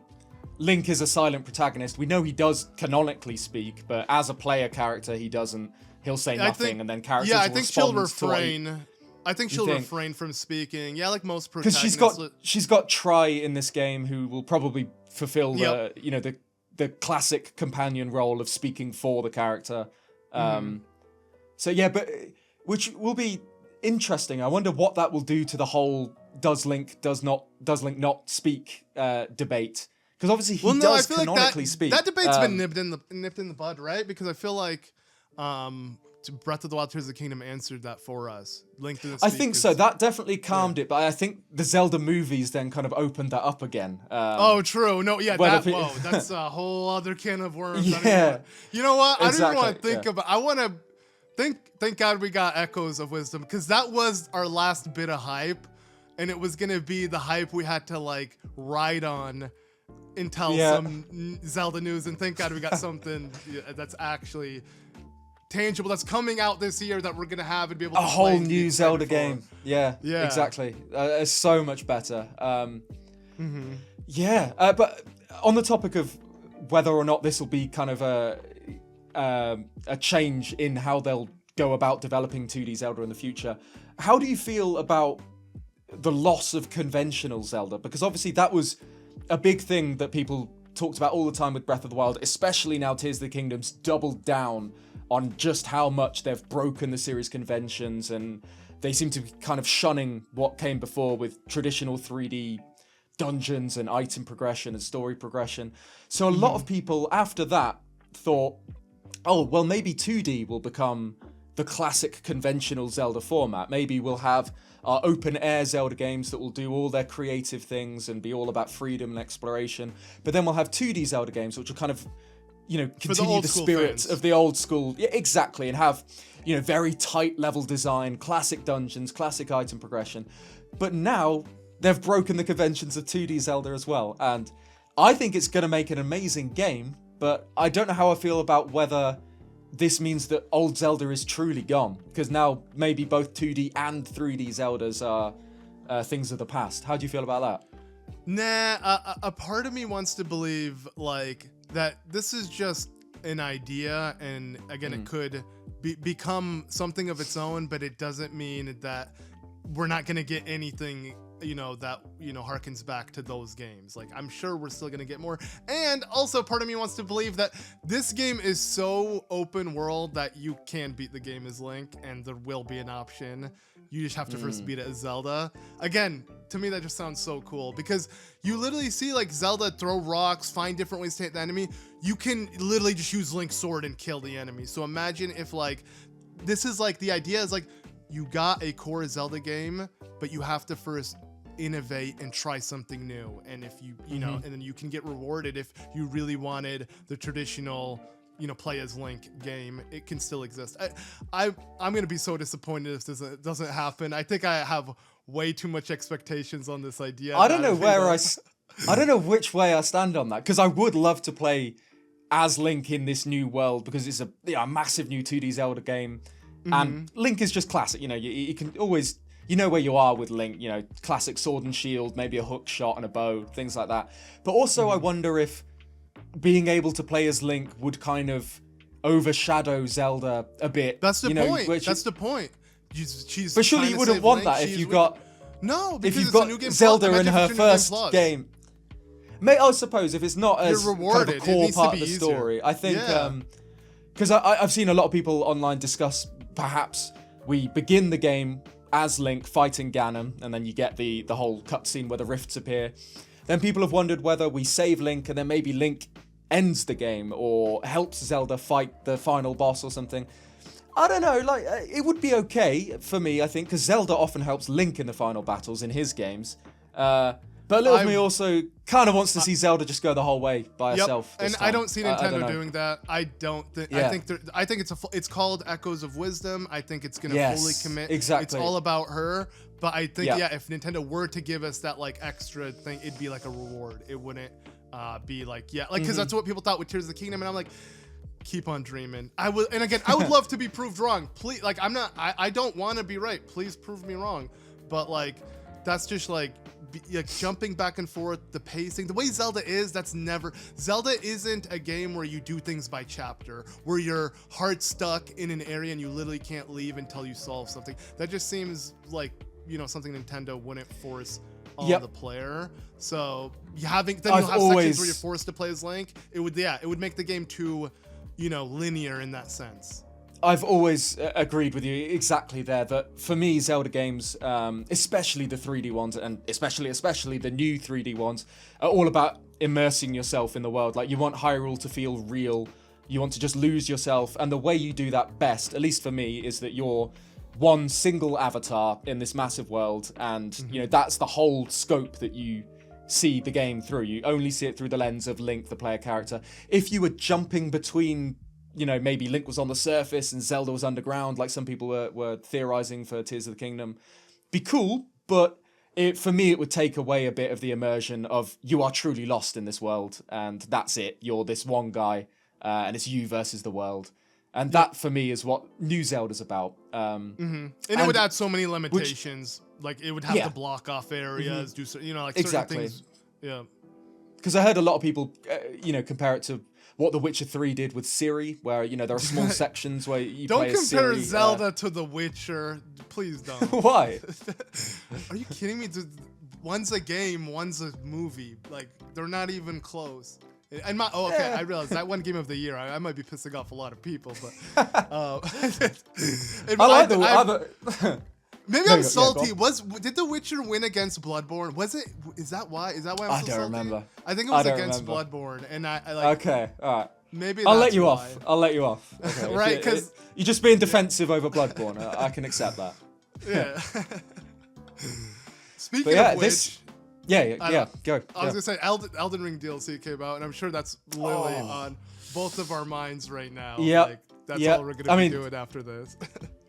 Link is a silent protagonist. We know he does canonically speak, but as a player character, he doesn't. He'll say nothing, and then characters will
I think she'll
respond to what he-
refrain. I think she'll
think?
refrain from speaking. Yeah, like most
Because
protagonists.
she's got Tri in this game, who will probably fulfill
Yep.
the classic companion role of speaking for the character. So yeah, but which will be interesting. I wonder what that will do to the whole does Link not speak debate. Because obviously he does canonically speak.
That debate's been nipped in the bud, right? Because I feel like Breath of the Wild Tears of the Kingdom answered that for us. Link didn't speak.
I think so. That definitely calmed it, but I think the Zelda movies then kind of opened that up again.
Oh, true. No, yeah, that's a whole other can of worms.
Yeah.
You know what? I don't even want to
Exactly,
think about. I want to thank God we got Echoes of Wisdom, because that was our last bit of hype, and it was gonna be the hype we had to like ride on until some Zelda news. And thank God we got something that's actually tangible, that's coming out this year, that we're gonna have and be able to
a whole new Zelda game. Yeah,
yeah,
exactly. It's so much better. Yeah, but on the topic of whether or not this will be kind of a change in how they'll go about developing 2D Zelda in the future, how do you feel about the loss of conventional Zelda? Because obviously that was a big thing that people talked about all the time with Breath of the Wild, especially now Tears of the Kingdom's doubled down on just how much they've broken the series conventions, and they seem to be kind of shunning what came before with traditional 3D dungeons and item progression and story progression. So a lot of people after that thought, oh, well, maybe 2D will become the classic conventional Zelda format. Maybe we'll have our open air Zelda games that will do all their creative things and be all about freedom and exploration. But then we'll have 2D Zelda games, which will kind of, continue the spirit of the old school. Yeah, exactly. And have, very tight level design, classic dungeons, classic item progression. But now they've broken the conventions of 2D Zelda as well. And I think it's going to make an amazing game, but I don't know how I feel about whether this means that old Zelda is truly gone, because now maybe both 2D and 3D Zeldas are things of the past. How do you feel about that?
Nah, a part of me wants to believe like that this is just an idea, and again, it could become something of its own, but it doesn't mean that we're not going to get anything that harkens back to those games. Like, I'm sure we're still gonna get more. And also part of me wants to believe that this game is so open world that you can beat the game as Link, and there will be an option. You just have to first beat it as Zelda. Again, to me that just sounds so cool, because you literally see like Zelda throw rocks, find different ways to hit the enemy. You can literally just use Link's sword and kill the enemy. So imagine if like this is like the idea is like you got a core Zelda game, but you have to first innovate and try something new. And if you know, and then you can get rewarded. If you really wanted the traditional play as Link game, it can still exist. I'm gonna be so disappointed if this doesn't happen. I think I have way too much expectations on this idea.
I don't know I don't know which way I stand on that, because I would love to play as Link in this new world, because it's a massive new 2D Zelda game, and Link is just classic. You can always where you are with Link, classic sword and shield, maybe a hook shot and a bow, things like that. But also I wonder if being able to play as Link would kind of overshadow Zelda a bit.
That's the point. That's the point.
But surely you wouldn't want that if you've got Zelda in her first game. I suppose if it's not as kind of a core part of the story, I think because I've seen a lot of people online discuss perhaps we begin the game as Link fighting Ganon, and then you get the whole cutscene where the rifts appear. Then people have wondered whether we save Link and then maybe Link ends the game or helps Zelda fight the final boss or something. I don't know, like it would be okay for me, I think, because Zelda often helps Link in the final battles in his games. But a little of me also kind of wants to see Zelda just go the whole way by herself.
And I don't see Nintendo doing that. I don't think. Yeah. I think it's called Echoes of Wisdom. I think it's gonna fully commit.
Exactly.
It's all about her. But I think if Nintendo were to give us that like extra thing, it'd be like a reward. It wouldn't be like because that's what people thought with Tears of the Kingdom, and I'm like, keep on dreaming. I would love to be proved wrong. Please, like I don't want to be right. Please prove me wrong. But like that's just like jumping back and forth, the pacing, the way Zelda is, Zelda isn't a game where you do things by chapter, where your heart's stuck in an area and you literally can't leave until you solve something. That just seems like, something Nintendo wouldn't force on the player. So you'll have sections where you're forced to play as Link. It would make the game too, linear in that sense.
I've always agreed with you exactly there that for me, Zelda games, especially the 3D ones, and especially the new 3D ones, are all about immersing yourself in the world. Like, you want Hyrule to feel real. You want to just lose yourself, and the way you do that best, at least for me, is that you're one single avatar in this massive world, and you know, that's the whole scope that you see the game through. You only see it through the lens of Link, the player character. If you were jumping between, you know, maybe Link was on the surface and Zelda was underground, like some people were theorizing for Tears of the Kingdom, be cool, but for me, it would take away a bit of the immersion of you are truly lost in this world, and that's it. You're this one guy, and it's you versus the world. And that, for me, is what New Zelda's about.
And it would add so many limitations. Like, it would have to block off areas, do you know, like certain things. Yeah.
Because I heard a lot of people, you know, compare it to what The Witcher 3 did with Ciri, where, you know, there are small sections where you play as Ciri.
Don't compare Zelda to The Witcher. Please don't.
Why?
Are you kidding me? One's a game, one's a movie. Like, they're not even close. And I realized that one game of the year. I might be pissing off a lot of people, but
I like the other.
Maybe I'm salty. Did The Witcher win against Bloodborne? Is that why? Is that why I'm so salty?
I don't remember.
I think it was against Bloodborne, and I like.
Okay, all right.
Maybe
I'll let you off. I'll let you off. Okay.
Right? Because
you're just being defensive over Bloodborne. I can accept that.
Yeah. Speaking of which.
Yeah, go.
I was gonna say Elden Ring DLC came out, and I'm sure that's literally on both of our minds right now.
Yeah,
like, that's all we're gonna be doing after this.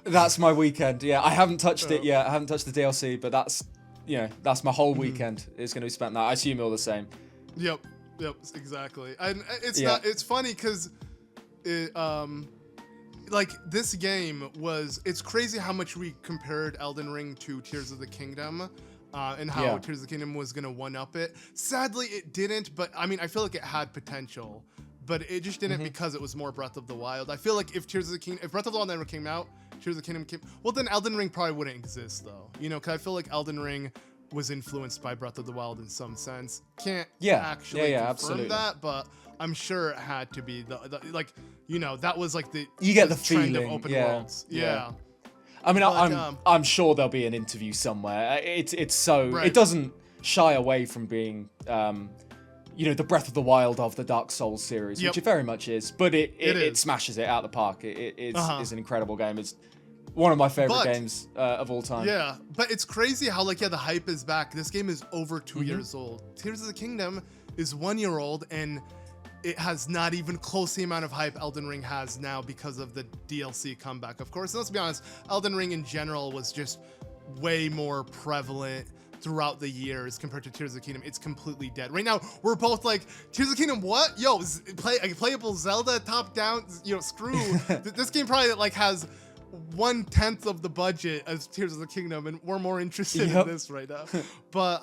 That's my weekend. Yeah, I haven't touched it yet. I haven't touched the DLC, but that's my whole weekend. It's gonna be spent that. I assume you're the same.
Yep, exactly. And it's not. It's funny because like this game it's crazy how much we compared Elden Ring to Tears of the Kingdom. And how Tears of the Kingdom was going to one-up it. Sadly, it didn't, but I mean, I feel like it had potential, but it just didn't because it was more Breath of the Wild. I feel like if Breath of the Wild never came out, Tears of the Kingdom well, then Elden Ring probably wouldn't exist, though. You know, because I feel like Elden Ring was influenced by Breath of the Wild in some sense. Can't actually confirm
absolutely.
that, but I'm sure it had to be like, you know, that was like
you get the
trend
feeling
of open worlds. Yeah.
I mean, I'm sure there'll be an interview somewhere. It's so it doesn't shy away from being, you know, the Breath of the Wild of the Dark Souls series, which it very much is. But it smashes it out the park. It's an incredible game. It's one of my favorite games of all time.
Yeah, but it's crazy how the hype is back. This game is over 2 years old. Tears of the Kingdom is 1 year old, and it has not even close the amount of hype Elden Ring has now because of the DLC comeback, of course. And let's be honest, Elden Ring in general was just way more prevalent throughout the years compared to Tears of the Kingdom. It's completely dead. Right now, we're both like, Tears of the Kingdom, what? Yo, playable Zelda top-down, you know, screw. This game probably has 1/10 of the budget as Tears of the Kingdom, and we're more interested in this right now. But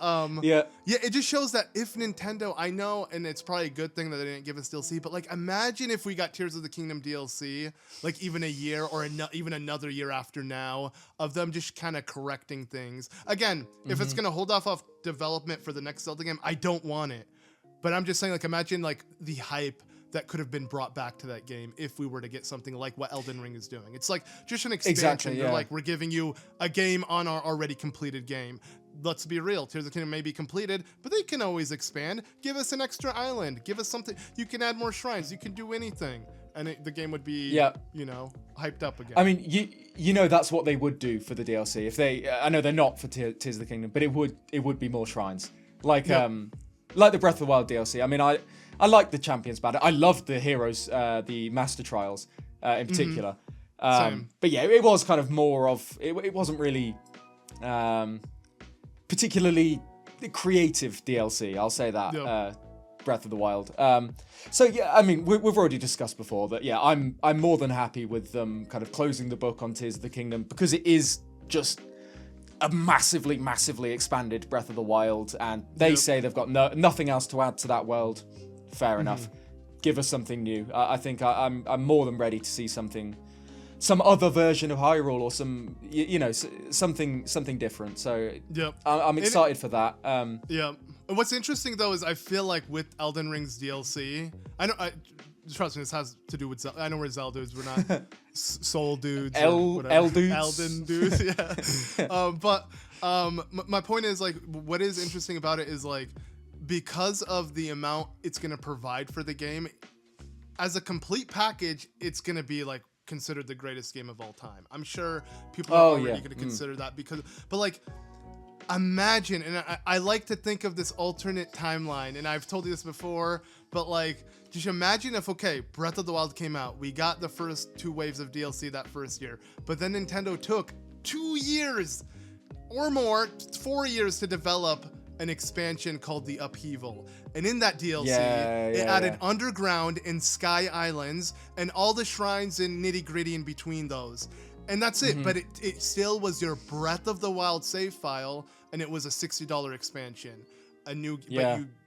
it just shows that if Nintendo, I know, and it's probably a good thing that they didn't give us DLC, but like, imagine if we got Tears of the Kingdom DLC, like even a year or even another year after now, of them just kind of correcting things. Again, if it's gonna hold off development for the next Zelda game, I don't want it. But I'm just saying, like, imagine like the hype that could have been brought back to that game if we were to get something like what Elden Ring is doing. It's like just an expansion.
Exactly,
They're like, we're giving you a game on our already completed game. Let's be real. Tears of the Kingdom may be completed, but they can always expand. Give us an extra island. Give us something. You can add more shrines. You can do anything. And the game would be, you know, hyped up again.
I mean, you know, that's what they would do for the DLC. If they, I know they're not for Tears of the Kingdom, but it would be more shrines. Like the Breath of the Wild DLC. I mean, I like the Champions Banner. I loved the Heroes, the Master Trials in particular. But yeah, it was kind of more of, it wasn't really particularly creative DLC, I'll say that, Breath of the Wild. So yeah, I mean, we've already discussed before that, yeah, I'm more than happy with them kind of closing the book on Tears of the Kingdom, because it is just a massively, massively expanded Breath of the Wild, and they say they've got nothing else to add to that world. Fair enough. Give us something new. I think I'm more than ready to see some other version of Hyrule, or some, you know, something different. So I'm excited for that.
And what's interesting though is I feel like with Elden Ring's DLC, trust me, this has to do with Zelda. I know we're ZELDUDES. We're not soul dudes.
Eldudes.
Elden dudes. Yeah. My point is like, what is interesting about it is like, because of the amount it's gonna provide for the game, as a complete package, it's gonna be like considered the greatest game of all time. I'm sure people are already gonna consider that but like, imagine, and I like to think of this alternate timeline, and I've told you this before, but like, just imagine if, okay, Breath of the Wild came out, we got the first 2 waves of DLC that first year, but then Nintendo took 2 years or more, 4 years to develop an expansion called the Upheaval. And in that DLC, it added Underground and Sky Islands and all the shrines and nitty-gritty in between those. And that's it, but it still was your Breath of the Wild save file, and it was a $60 expansion. But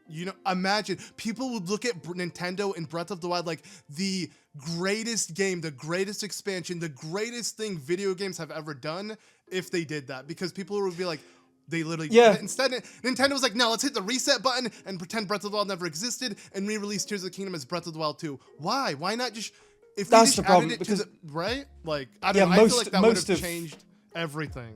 you know, imagine, people would look at Nintendo and Breath of the Wild like the greatest game, the greatest expansion, the greatest thing video games have ever done if they did that, because people would be like, they literally instead Nintendo was like, no, let's hit the reset button and pretend Breath of the Wild never existed and re-release Tears of the Kingdom as Breath of the Wild 2. Why not just, if that's the problem, because right, like, I don't know, I feel like that would have changed everything.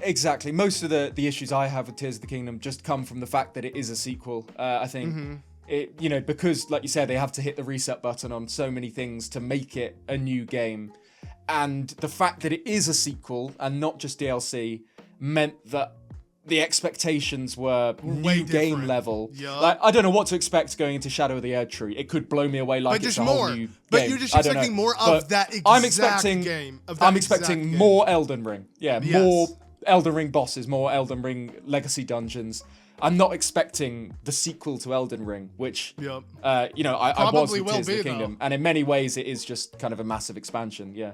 Exactly. Most of the issues I have with Tears of the Kingdom just come from the fact that it is a sequel. I think it, you know, because like you said, they have to hit the reset button on so many things to make it a new game, and the fact that it is a sequel and not just DLC meant that the expectations were new game level. Like, I don't know what to expect going into Shadow of the Erdtree. It could blow me away like it's a whole new game.
But you're just expecting more of that exact game.
I'm expecting more Elden Ring. Yeah, more Elden Ring bosses, more Elden Ring legacy dungeons. I'm not expecting the sequel to Elden Ring, which, you know, I was with Tears of the Kingdom. And in many ways, it is just kind of a massive expansion. Yeah.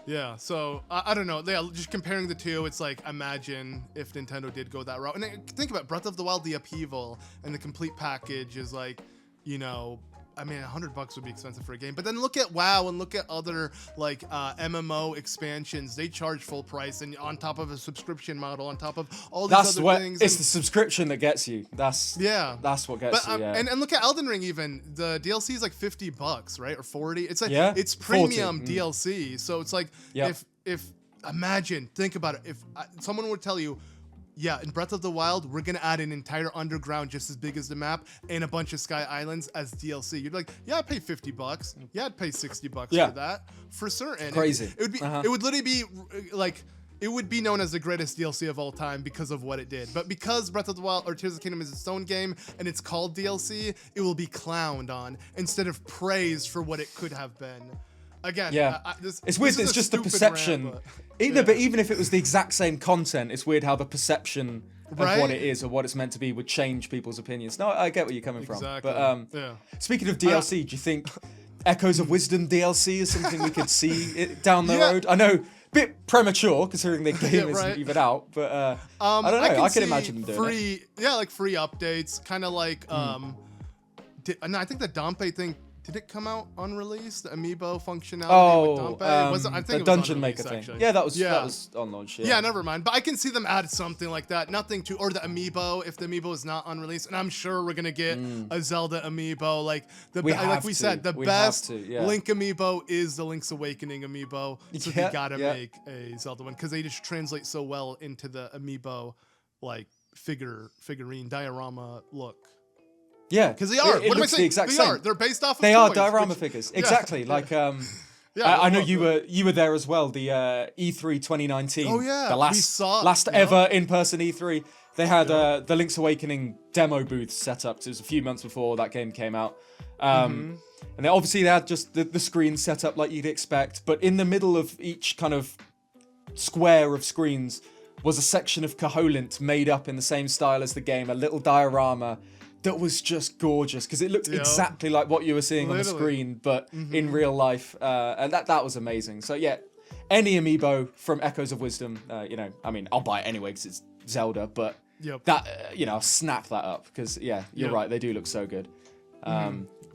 Yeah, so I don't know. Just comparing the two, it's like, imagine if Nintendo did go that route. And think about Breath of the Wild, the Upheaval, and the complete package is like, you know, I mean, $100 would be expensive for a game. But then look at WoW and look at other like MMO expansions. They charge full price, and on top of a subscription model, on top of all these other things.
It's the subscription that gets you. That's what gets you. Yeah.
And look at Elden Ring. Even the DLC is like $50, right, or 40. It's like it's premium DLC. So it's like if imagine, think about it. If someone would tell you, yeah, in Breath of the Wild, we're going to add an entire underground just as big as the map and a bunch of Sky Islands as DLC. You'd be like, yeah, I'd pay $50. Yeah, I'd pay $60 for that. For certain.
Crazy.
It would be. It would literally be like, it would be known as the greatest DLC of all time because of what it did. But because Breath of the Wild or Tears of the Kingdom is its own game and it's called DLC, it will be clowned on instead of praised for what it could have been. Again,
it's weird. It's just the perception. But even if it was the exact same content, it's weird how the perception of what it is or what it's meant to be would change people's opinions. No, I get where you're coming from. But speaking of DLC, do you think Echoes of Wisdom DLC is something we could see down the road? I know, bit premature considering the game isn't even out, but I don't know. I can imagine them doing it.
Like free updates, kind of like and I think the Dompe thing. Did it come out unreleased? The amiibo functionality with Dompe? I think
the Dungeon Maker thing.
Actually.
Yeah, that was on launch. Yeah,
never mind. But I can see them add something like that. Nothing to, or the amiibo if the amiibo is not unreleased. And I'm sure we're gonna get a Zelda amiibo. Like we said, the best Link amiibo is the Link's Awakening amiibo. So they gotta make a Zelda one because they just translate so well into the amiibo like figurine diorama look.
Yeah,
because they are. What am I saying?
The exact same.
They're based off of
They
toys,
are diorama figures. Exactly. Like I know you were there as well. The E3 2019.
Oh yeah.
The last ever in-person E3. They had the Link's Awakening demo booth set up. So it was a few months before that game came out. And then obviously they had just the screen set up like you'd expect. But in the middle of each kind of square of screens was a section of Koholint made up in the same style as the game. A little diorama that was just gorgeous because it looked exactly like what you were seeing on the screen, but in real life, and that was amazing. So yeah, any amiibo from Echoes of Wisdom, you know, I mean, I'll buy it anyway because it's Zelda, but that, you know, I'll snap that up because you're right, they do look so good.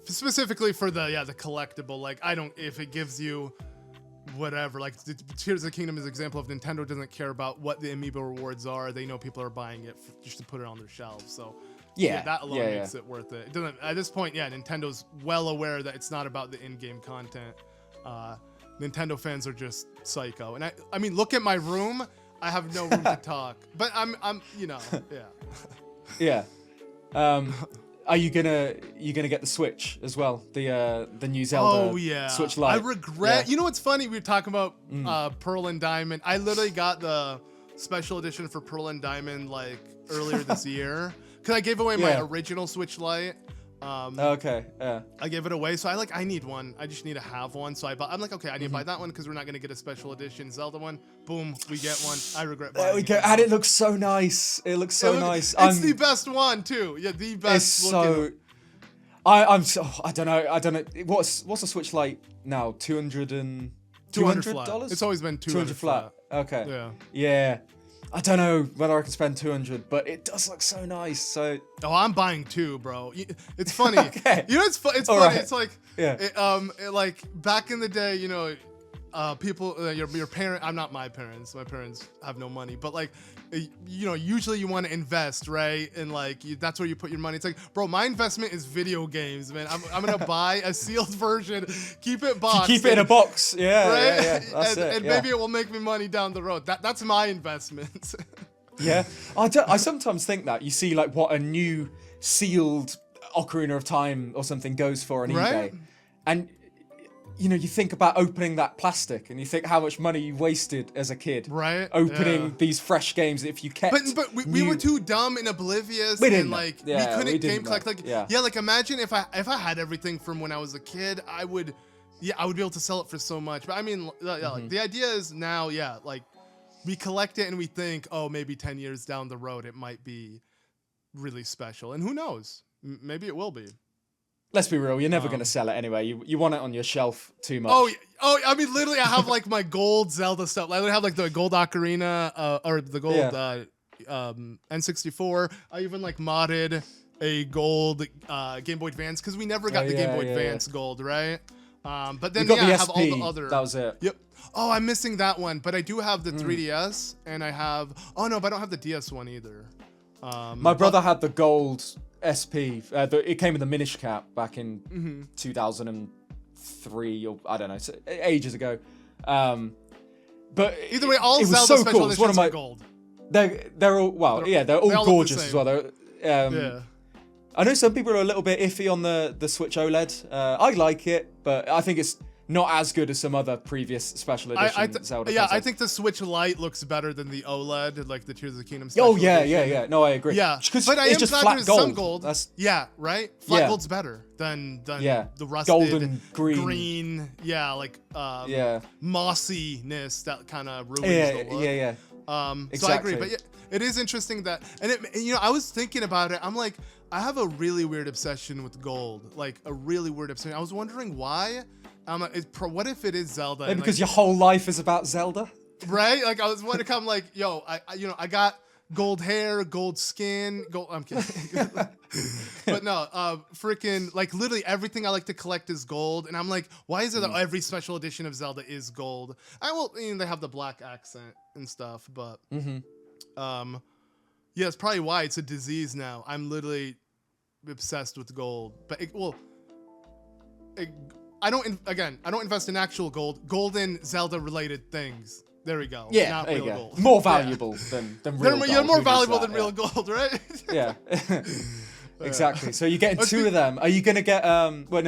Specifically for the collectible, like if it gives you whatever. Like Tears of the Kingdom is an example of Nintendo doesn't care about what the amiibo rewards are. They know people are buying it just to put it on their shelves. So that alone makes it worth it. It doesn't at this point. Yeah, Nintendo's well aware that it's not about the in-game content. Nintendo fans are just psycho. And I mean, look at my room. I have no room to talk. But I'm
yeah. Are you gonna get the Switch as well? The new Zelda Switch Lite.
I regret. You know what's funny? We were talking about Pearl and Diamond. I literally got the special edition for Pearl and Diamond like earlier this year because I gave away my original Switch Lite.
Okay. Yeah.
I gave it away, so I need one. I just need to have one. So I'm like, okay, I need to buy that one because we're not gonna get a special edition Zelda one. Boom, we get one. I regret buying
There we go. And it looks so nice. It looks so nice.
It's the best one too. Yeah, the best.
It's so. I don't know. What's the Switch Lite now? $200
flat. It's always been 200
flat. Okay.
Yeah.
Yeah. I don't know whether I can spend 200, but it does look so nice. So.
Oh, I'm buying two, bro. It's funny.
Okay.
You know, it's funny.
Right.
It's like, like back in the day, you know, people, your parent. I'm not my parents. My parents have no money, but like, you know, usually you want to invest, right? And like, that's where you put your money. It's like, bro, my investment is video games, man. I'm gonna buy a sealed version, keep it boxed,
keep it in a box. Yeah,
right?
yeah. That's it.
And maybe it will make me money down the road. That's my investment.
Yeah, I sometimes think that you see like what a new sealed Ocarina of Time or something goes for on eBay, and you know, you think about opening that plastic and you think how much money you wasted as a kid,
right?
Opening these fresh games. If you kept,
but we were too dumb and oblivious, and like we couldn't game collect. Like like imagine if I had everything from when I was a kid, I would be able to sell it for so much. But I mean, like the idea is now, like we collect it and we think, oh, maybe 10 years down the road it might be really special, and who knows? Maybe it will be.
Let's be real, you're never going to sell it anyway. You want it on your shelf too much.
Oh, I mean, literally, I have like my gold Zelda stuff. I have like the gold Ocarina, or the gold N64. I even like modded a gold Game Boy Advance because we never got the Game Boy Advance gold, right? But then
I
have all the other.
That was it.
Yep. Oh, I'm missing that one, but I do have the 3DS, and I have. Oh no, but I don't have the DS one either.
My brother had the gold SP. It came in the Minish cap back in 2003 or I don't know, ages ago. But
either way, all
it was
Zelda
so
special
cool. It's one of my
gold.
They're all they're all gorgeous as well.
Yeah.
I know some people are a little bit iffy on the Switch OLED. I like it, but I think it's not as good as some other previous special edition Zelda.
Yeah, I think the Switch Lite looks better than the OLED, like the Tears of the Kingdom.
Oh yeah. No, I agree.
Yeah,
but I am just glad there's
some gold. Right. Flat gold's better than the rusted
golden green.
Like mossiness that kind of ruins the look.
Exactly.
So I agree, but it is interesting that, and I was thinking about it. I'm like, I have a really weird obsession with gold, like a really weird obsession. I was wondering why. What if it is Zelda?
Maybe because your whole life is about Zelda,
right? Like I was wondering, I'm like, yo, I got gold hair, gold skin, gold. I'm kidding, but no, freaking like literally everything I like to collect is gold, and I'm like, why is it that every special edition of Zelda is gold? They have the black accent and stuff, but it's probably why it's a disease now. I'm literally obsessed with gold, but I don't invest in actual gold. Golden Zelda related things. There we go.
Yeah,
not
there
real
you go.
gold.
More valuable than real gold.
You're more valuable than real gold, right?
Yeah. Exactly. So you're getting two of them. Are you gonna get What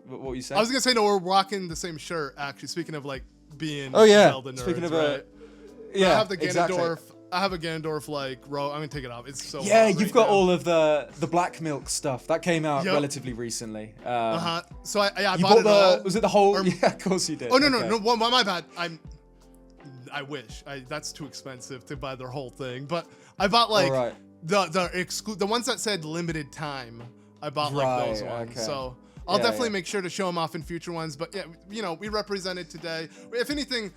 were you saying?
I was gonna say no. We're rocking the same shirt. Actually, speaking of like being Zelda nerds,
speaking of
right? I have the Ganondorf.
Exactly.
I have a Ganondorf like row. I'm gonna take it off. It's so
you've got all of the black milk stuff that came out relatively recently.
So I bought it all.
Was it the whole? Yeah, of course you did.
Oh no, my bad. I wish. That's too expensive to buy their whole thing. But I bought like the ones that said limited time. I bought like those ones. Okay. So I'll definitely make sure to show them off in future ones. But we represented today. If anything,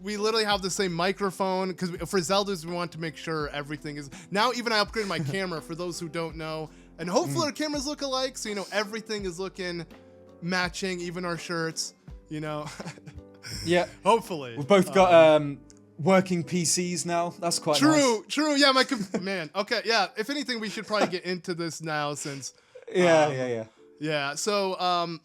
we literally have the same microphone because for Zeldas we want to make sure everything is. Now even I upgraded my camera for those who don't know, and hopefully our cameras look alike, so everything is looking matching, even our shirts.
Yeah.
Hopefully.
We've both got working PCs now. That's quite nice.
True. Yeah, man. Okay, yeah. If anything, we should probably get into this now since.
Yeah.
Yeah. So,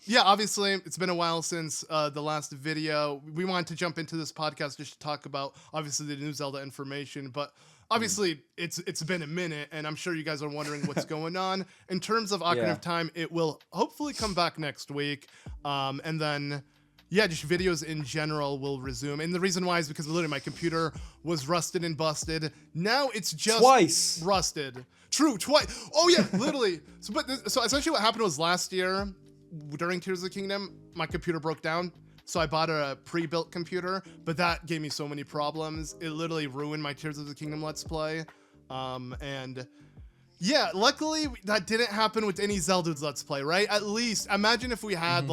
yeah. Obviously, it's been a while since the last video. We wanted to jump into this podcast just to talk about obviously the new Zelda information, but obviously it's been a minute, and I'm sure you guys are wondering what's going on in terms of Ocarina of Time. It will hopefully come back next week, and then. Yeah, just videos in general will resume. And the reason why is because literally my computer was rusted and busted. Now it's just
twice
rusted. True, twice. Oh yeah, literally. So essentially what happened was last year during Tears of the Kingdom, my computer broke down. So I bought a pre-built computer, but that gave me so many problems. It literally ruined my Tears of the Kingdom Let's Play. And yeah, luckily that didn't happen with any ZELDUDES Let's Play, right? At least imagine if we had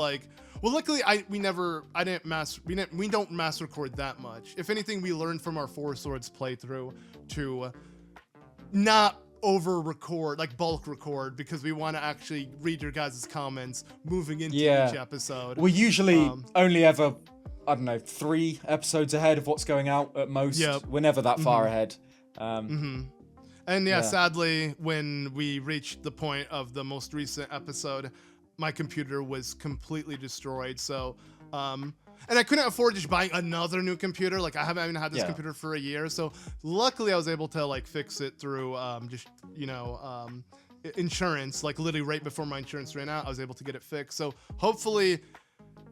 well, luckily we don't mass record that much. If anything, we learned from our Four Swords playthrough to not over record, like bulk record, because we want to actually read your guys' comments moving into each episode.
We usually only ever, I don't know, 3 episodes ahead of what's going out at most. Yep. We're never that far ahead. And
sadly, when we reached the point of the most recent episode, my computer was completely destroyed. So, and I couldn't afford just buying another new computer. Like I haven't even had this computer for a year. So luckily I was able to like fix it through insurance, like literally right before my insurance ran out, I was able to get it fixed. So hopefully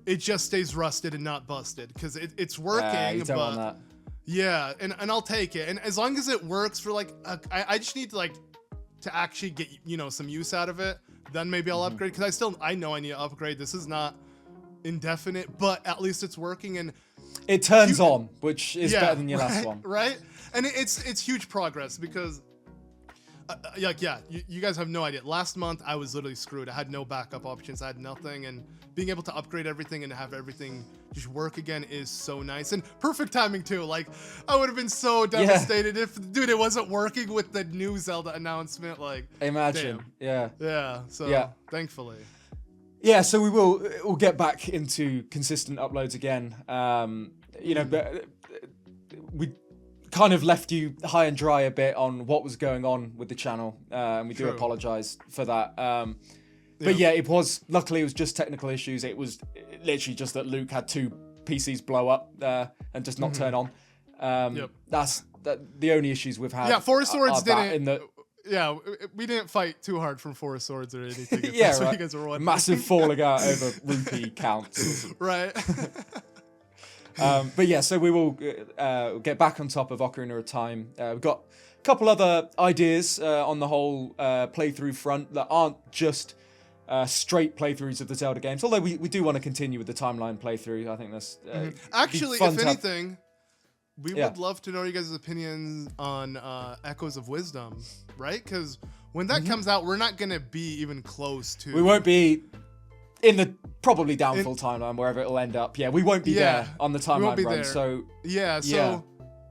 it just stays rusted and not busted, because it's working.
You don't want that.
Yeah, and I'll take it. And as long as it works for like, I just need to actually get, some use out of it. Then maybe I'll upgrade, because I know I need to upgrade. This is not indefinite, but at least it's working, and
it turns on, which is better than your last one.
Right? And it's huge progress, because you guys have no idea. Last month I was literally screwed. I had no backup options. I had nothing, and being able to upgrade everything and have everything just work again is so nice, and perfect timing too. Like I would have been so devastated if it wasn't working with the new Zelda announcement. Like
imagine.
So thankfully.
Yeah, so we'll get back into consistent uploads again. But we kind of left you high and dry a bit on what was going on with the channel, and we do apologize for that. But luckily it was just technical issues. It was literally just that Luke had 2 PCs blow up and just not turn on. That's the only issues we've had.
Yeah, Four Swords didn't. We didn't fight too hard from Four Swords or anything.
That's what you guys were wondering. Massive falling out over rupee counts.
Right.
So we will get back on top of Ocarina of Time. We've got a couple other ideas on the whole playthrough front that aren't just straight playthroughs of the Zelda games. Although we do want to continue with the timeline playthrough. I think that's
actually, if anything, we would love to know you guys' opinions on Echoes of Wisdom, right? Because when that comes out, we're not gonna be even close to.
We won't be in the probably downfall timeline, wherever it'll end up. Yeah, we won't be there on the timeline run. So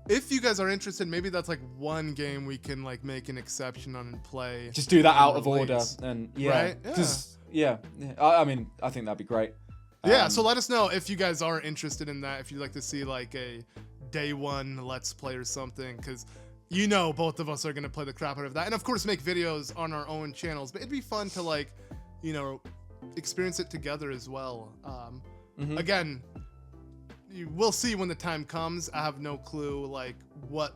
if you guys are interested, maybe that's like one game we can like make an exception on and play.
Just do that out of order, and
right?
I mean, I think that'd be great.
So let us know if you guys are interested in that. If you'd like to see like a day one Let's Play or something, because both of us are gonna play the crap out of that, and of course make videos on our own channels. But it'd be fun to like, experience it together as well. Again, we'll see when the time comes. I have no clue like what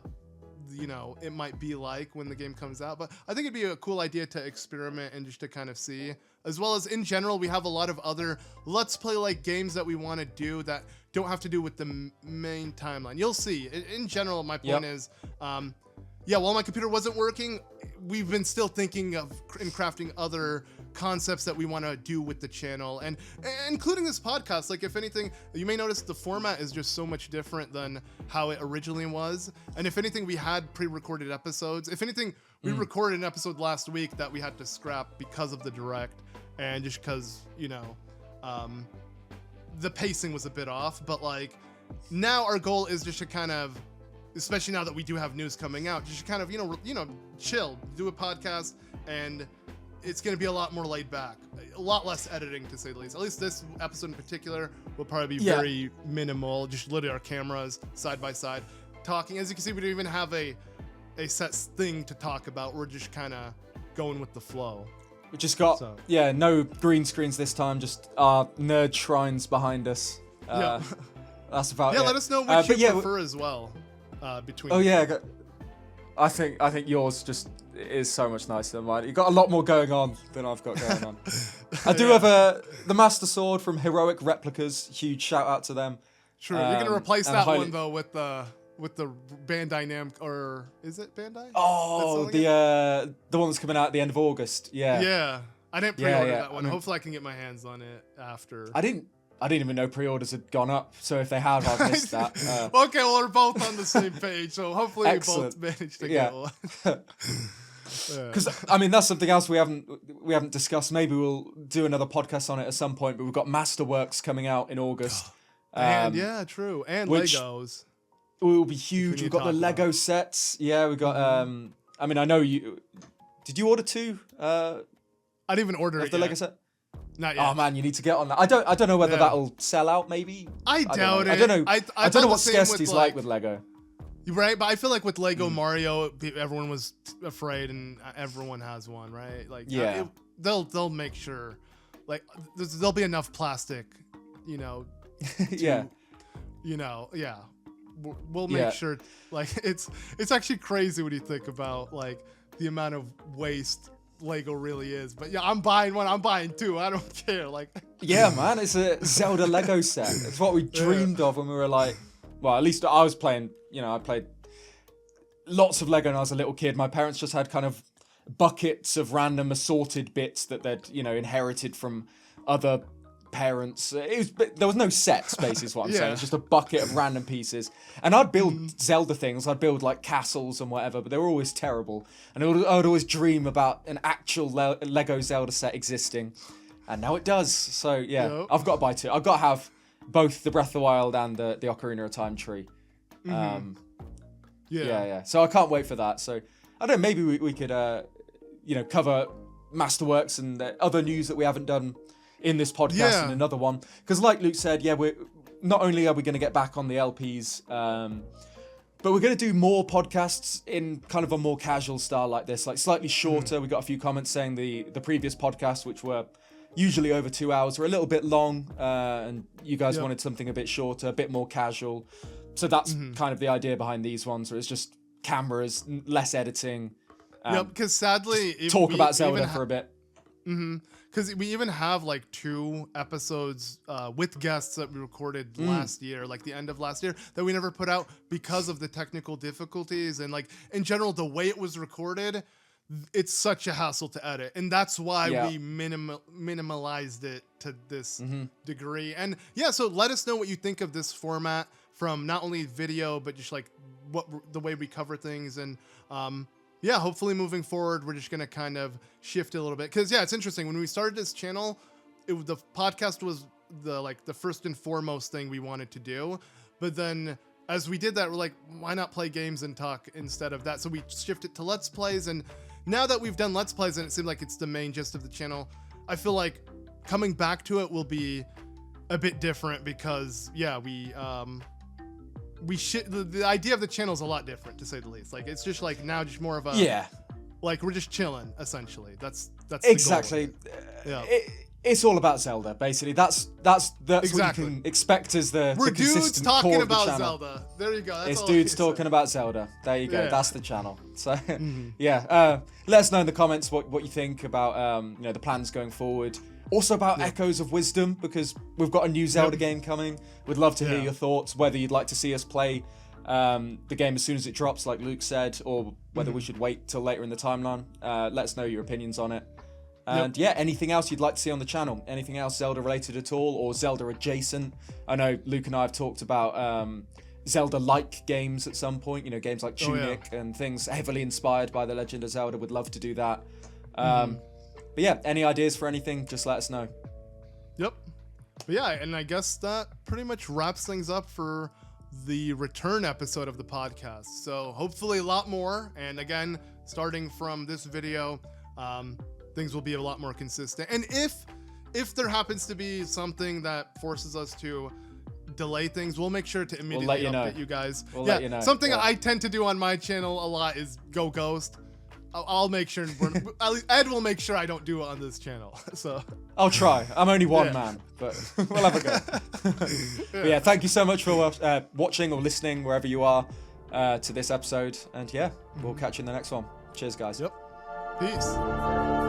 it might be like when the game comes out, but I think it'd be a cool idea to experiment and just to kind of see, as well as in general we have a lot of other Let's Play like games that we want to do that don't have to do with the main timeline. You'll see. In general, my point is while my computer wasn't working, we've been still thinking of and crafting other concepts that we want to do with the channel, and including this podcast. Like, if anything, you may notice the format is just so much different than how it originally was. And if anything, we had pre-recorded episodes. If anything, we recorded an episode last week that we had to scrap because of the direct, and just because, the pacing was a bit off. But like, now our goal is just to kind of, especially now that we do have news coming out, just kind of, chill, do a podcast, and it's going to be a lot more laid back, a lot less editing to say the least. At least this episode in particular will probably be very minimal, just literally our cameras side by side talking. As you can see, we don't even have a set thing to talk about. We're just kind of going with the flow.
We just got no green screens this time, just our nerd shrines behind us. That's about it.
Yeah, let us know which you prefer as well. Between
I think yours just is so much nicer than mine. You've got a lot more going on than I've got going on. I do have the Master Sword from Heroic Replicas. Huge shout out to them.
Sure, you're gonna replace that one though with the Bandai Namco, or is it Bandai?
Oh, the one that's coming out at the end of August. Yeah.
Yeah, I didn't pre-order that one. Hopefully, I can get my hands on it after.
I didn't even know pre-orders had gone up. So if they have, I've missed that.
Okay, well we're both on the same page, so hopefully we both managed to get one.
Because I mean that's something else we haven't discussed. Maybe we'll do another podcast on it at some point. But we've got Masterworks coming out in August.
And true, and Legos.
It will be huge. We've got the Lego sets. Yeah, we got. I mean, I know you. Did you order 2?
I didn't even order it.
The Lego set.
Not yet.
Oh man, you need to get on that. I don't know whether that'll sell out. Maybe.
I doubt it.
I don't know. I don't know what
scarcity's
like with Lego.
Right, but I feel like with Lego Mario, everyone was afraid, and everyone has one, right? Like, they'll make sure, like, there'll be enough plastic, We'll make sure. Like, it's actually crazy when you think about like the amount of waste Lego really is. But yeah, I'm buying one. I'm buying 2. I don't care. Like,
yeah, man, it's a Zelda Lego set. It's what we dreamed of when we were like. Well, at least I was playing, I played lots of Lego when I was a little kid. My parents just had kind of buckets of random assorted bits that they'd, inherited from other parents. There was no set space is what I'm saying. It's just a bucket of random pieces. And I'd build Zelda things. I'd build like castles and whatever, but they were always terrible. And I would always dream about an actual Lego Zelda set existing. And now it does. So yeah, I've got to buy 2. I've got to have both the Breath of the Wild and the Ocarina of Time tree. So I can't wait for that. So I don't know, maybe we could cover Masterworks and other news that we haven't done in this podcast in another one. Because like Luke said, we're not only are we going to get back on the LPs, but we're going to do more podcasts in kind of a more casual style like this, like slightly shorter. We got a few comments saying the previous podcasts, which were usually over 2 hours, were a little bit long, and you guys wanted something a bit shorter, a bit more casual. So that's kind of the idea behind these ones, where it's just cameras, less editing.
Because sadly,
talk about Zelda for a bit.
Because we even have like 2 episodes with guests that we recorded last year, like the end of last year, that we never put out because of the technical difficulties. And like in general, the way it was recorded, it's such a hassle to edit. And that's why we minimalized it to this degree. And so let us know what you think of this format from not only video, but just like the way we cover things. And hopefully moving forward, we're just going to kind of shift a little bit. Because, it's interesting. When we started this channel, the podcast was the first and foremost thing we wanted to do. But then as we did that, we're like, why not play games and talk instead of that? So we shifted to Let's Plays. And now that we've done Let's Plays and it seemed like it's the main gist of the channel, I feel like coming back to it will be a bit different because, the idea of the channel is a lot different, to say the least. Like, it's just like now just more of a like we're just chilling essentially. That's
exactly it's all about Zelda basically. That's exactly what you can expect as the
dudes talking about Zelda. There you go.
It's dudes talking about Zelda. There you go. That's the channel. So let us know in the comments what you think about the plans going forward. Also about Echoes of Wisdom, because we've got a new Zelda game coming. We'd love to hear your thoughts, whether you'd like to see us play the game as soon as it drops, like Luke said, or whether we should wait till later in the timeline. Let us know your opinions on it. And anything else you'd like to see on the channel? Anything else Zelda related at all, or Zelda adjacent? I know Luke and I have talked about Zelda-like games at some point, games like Tunic and things heavily inspired by The Legend of Zelda. Would love to do that. But any ideas for anything, just let us know.
Yep. But and I guess that pretty much wraps things up for the return episode of the podcast. So hopefully a lot more. And again, starting from this video, things will be a lot more consistent. And if there happens to be something that forces us to delay things, we'll make sure to immediately update you guys.
We'll let you know.
Something I tend to do on my channel a lot is go ghost. I'll make sure Ed will make sure I don't do it on this channel. So
I'll try. I'm only one man, but we'll have a go. But yeah, thank you so much for watching or listening wherever you are to this episode. And yeah, we'll catch you in the next one. Cheers, guys.
Yep. Peace.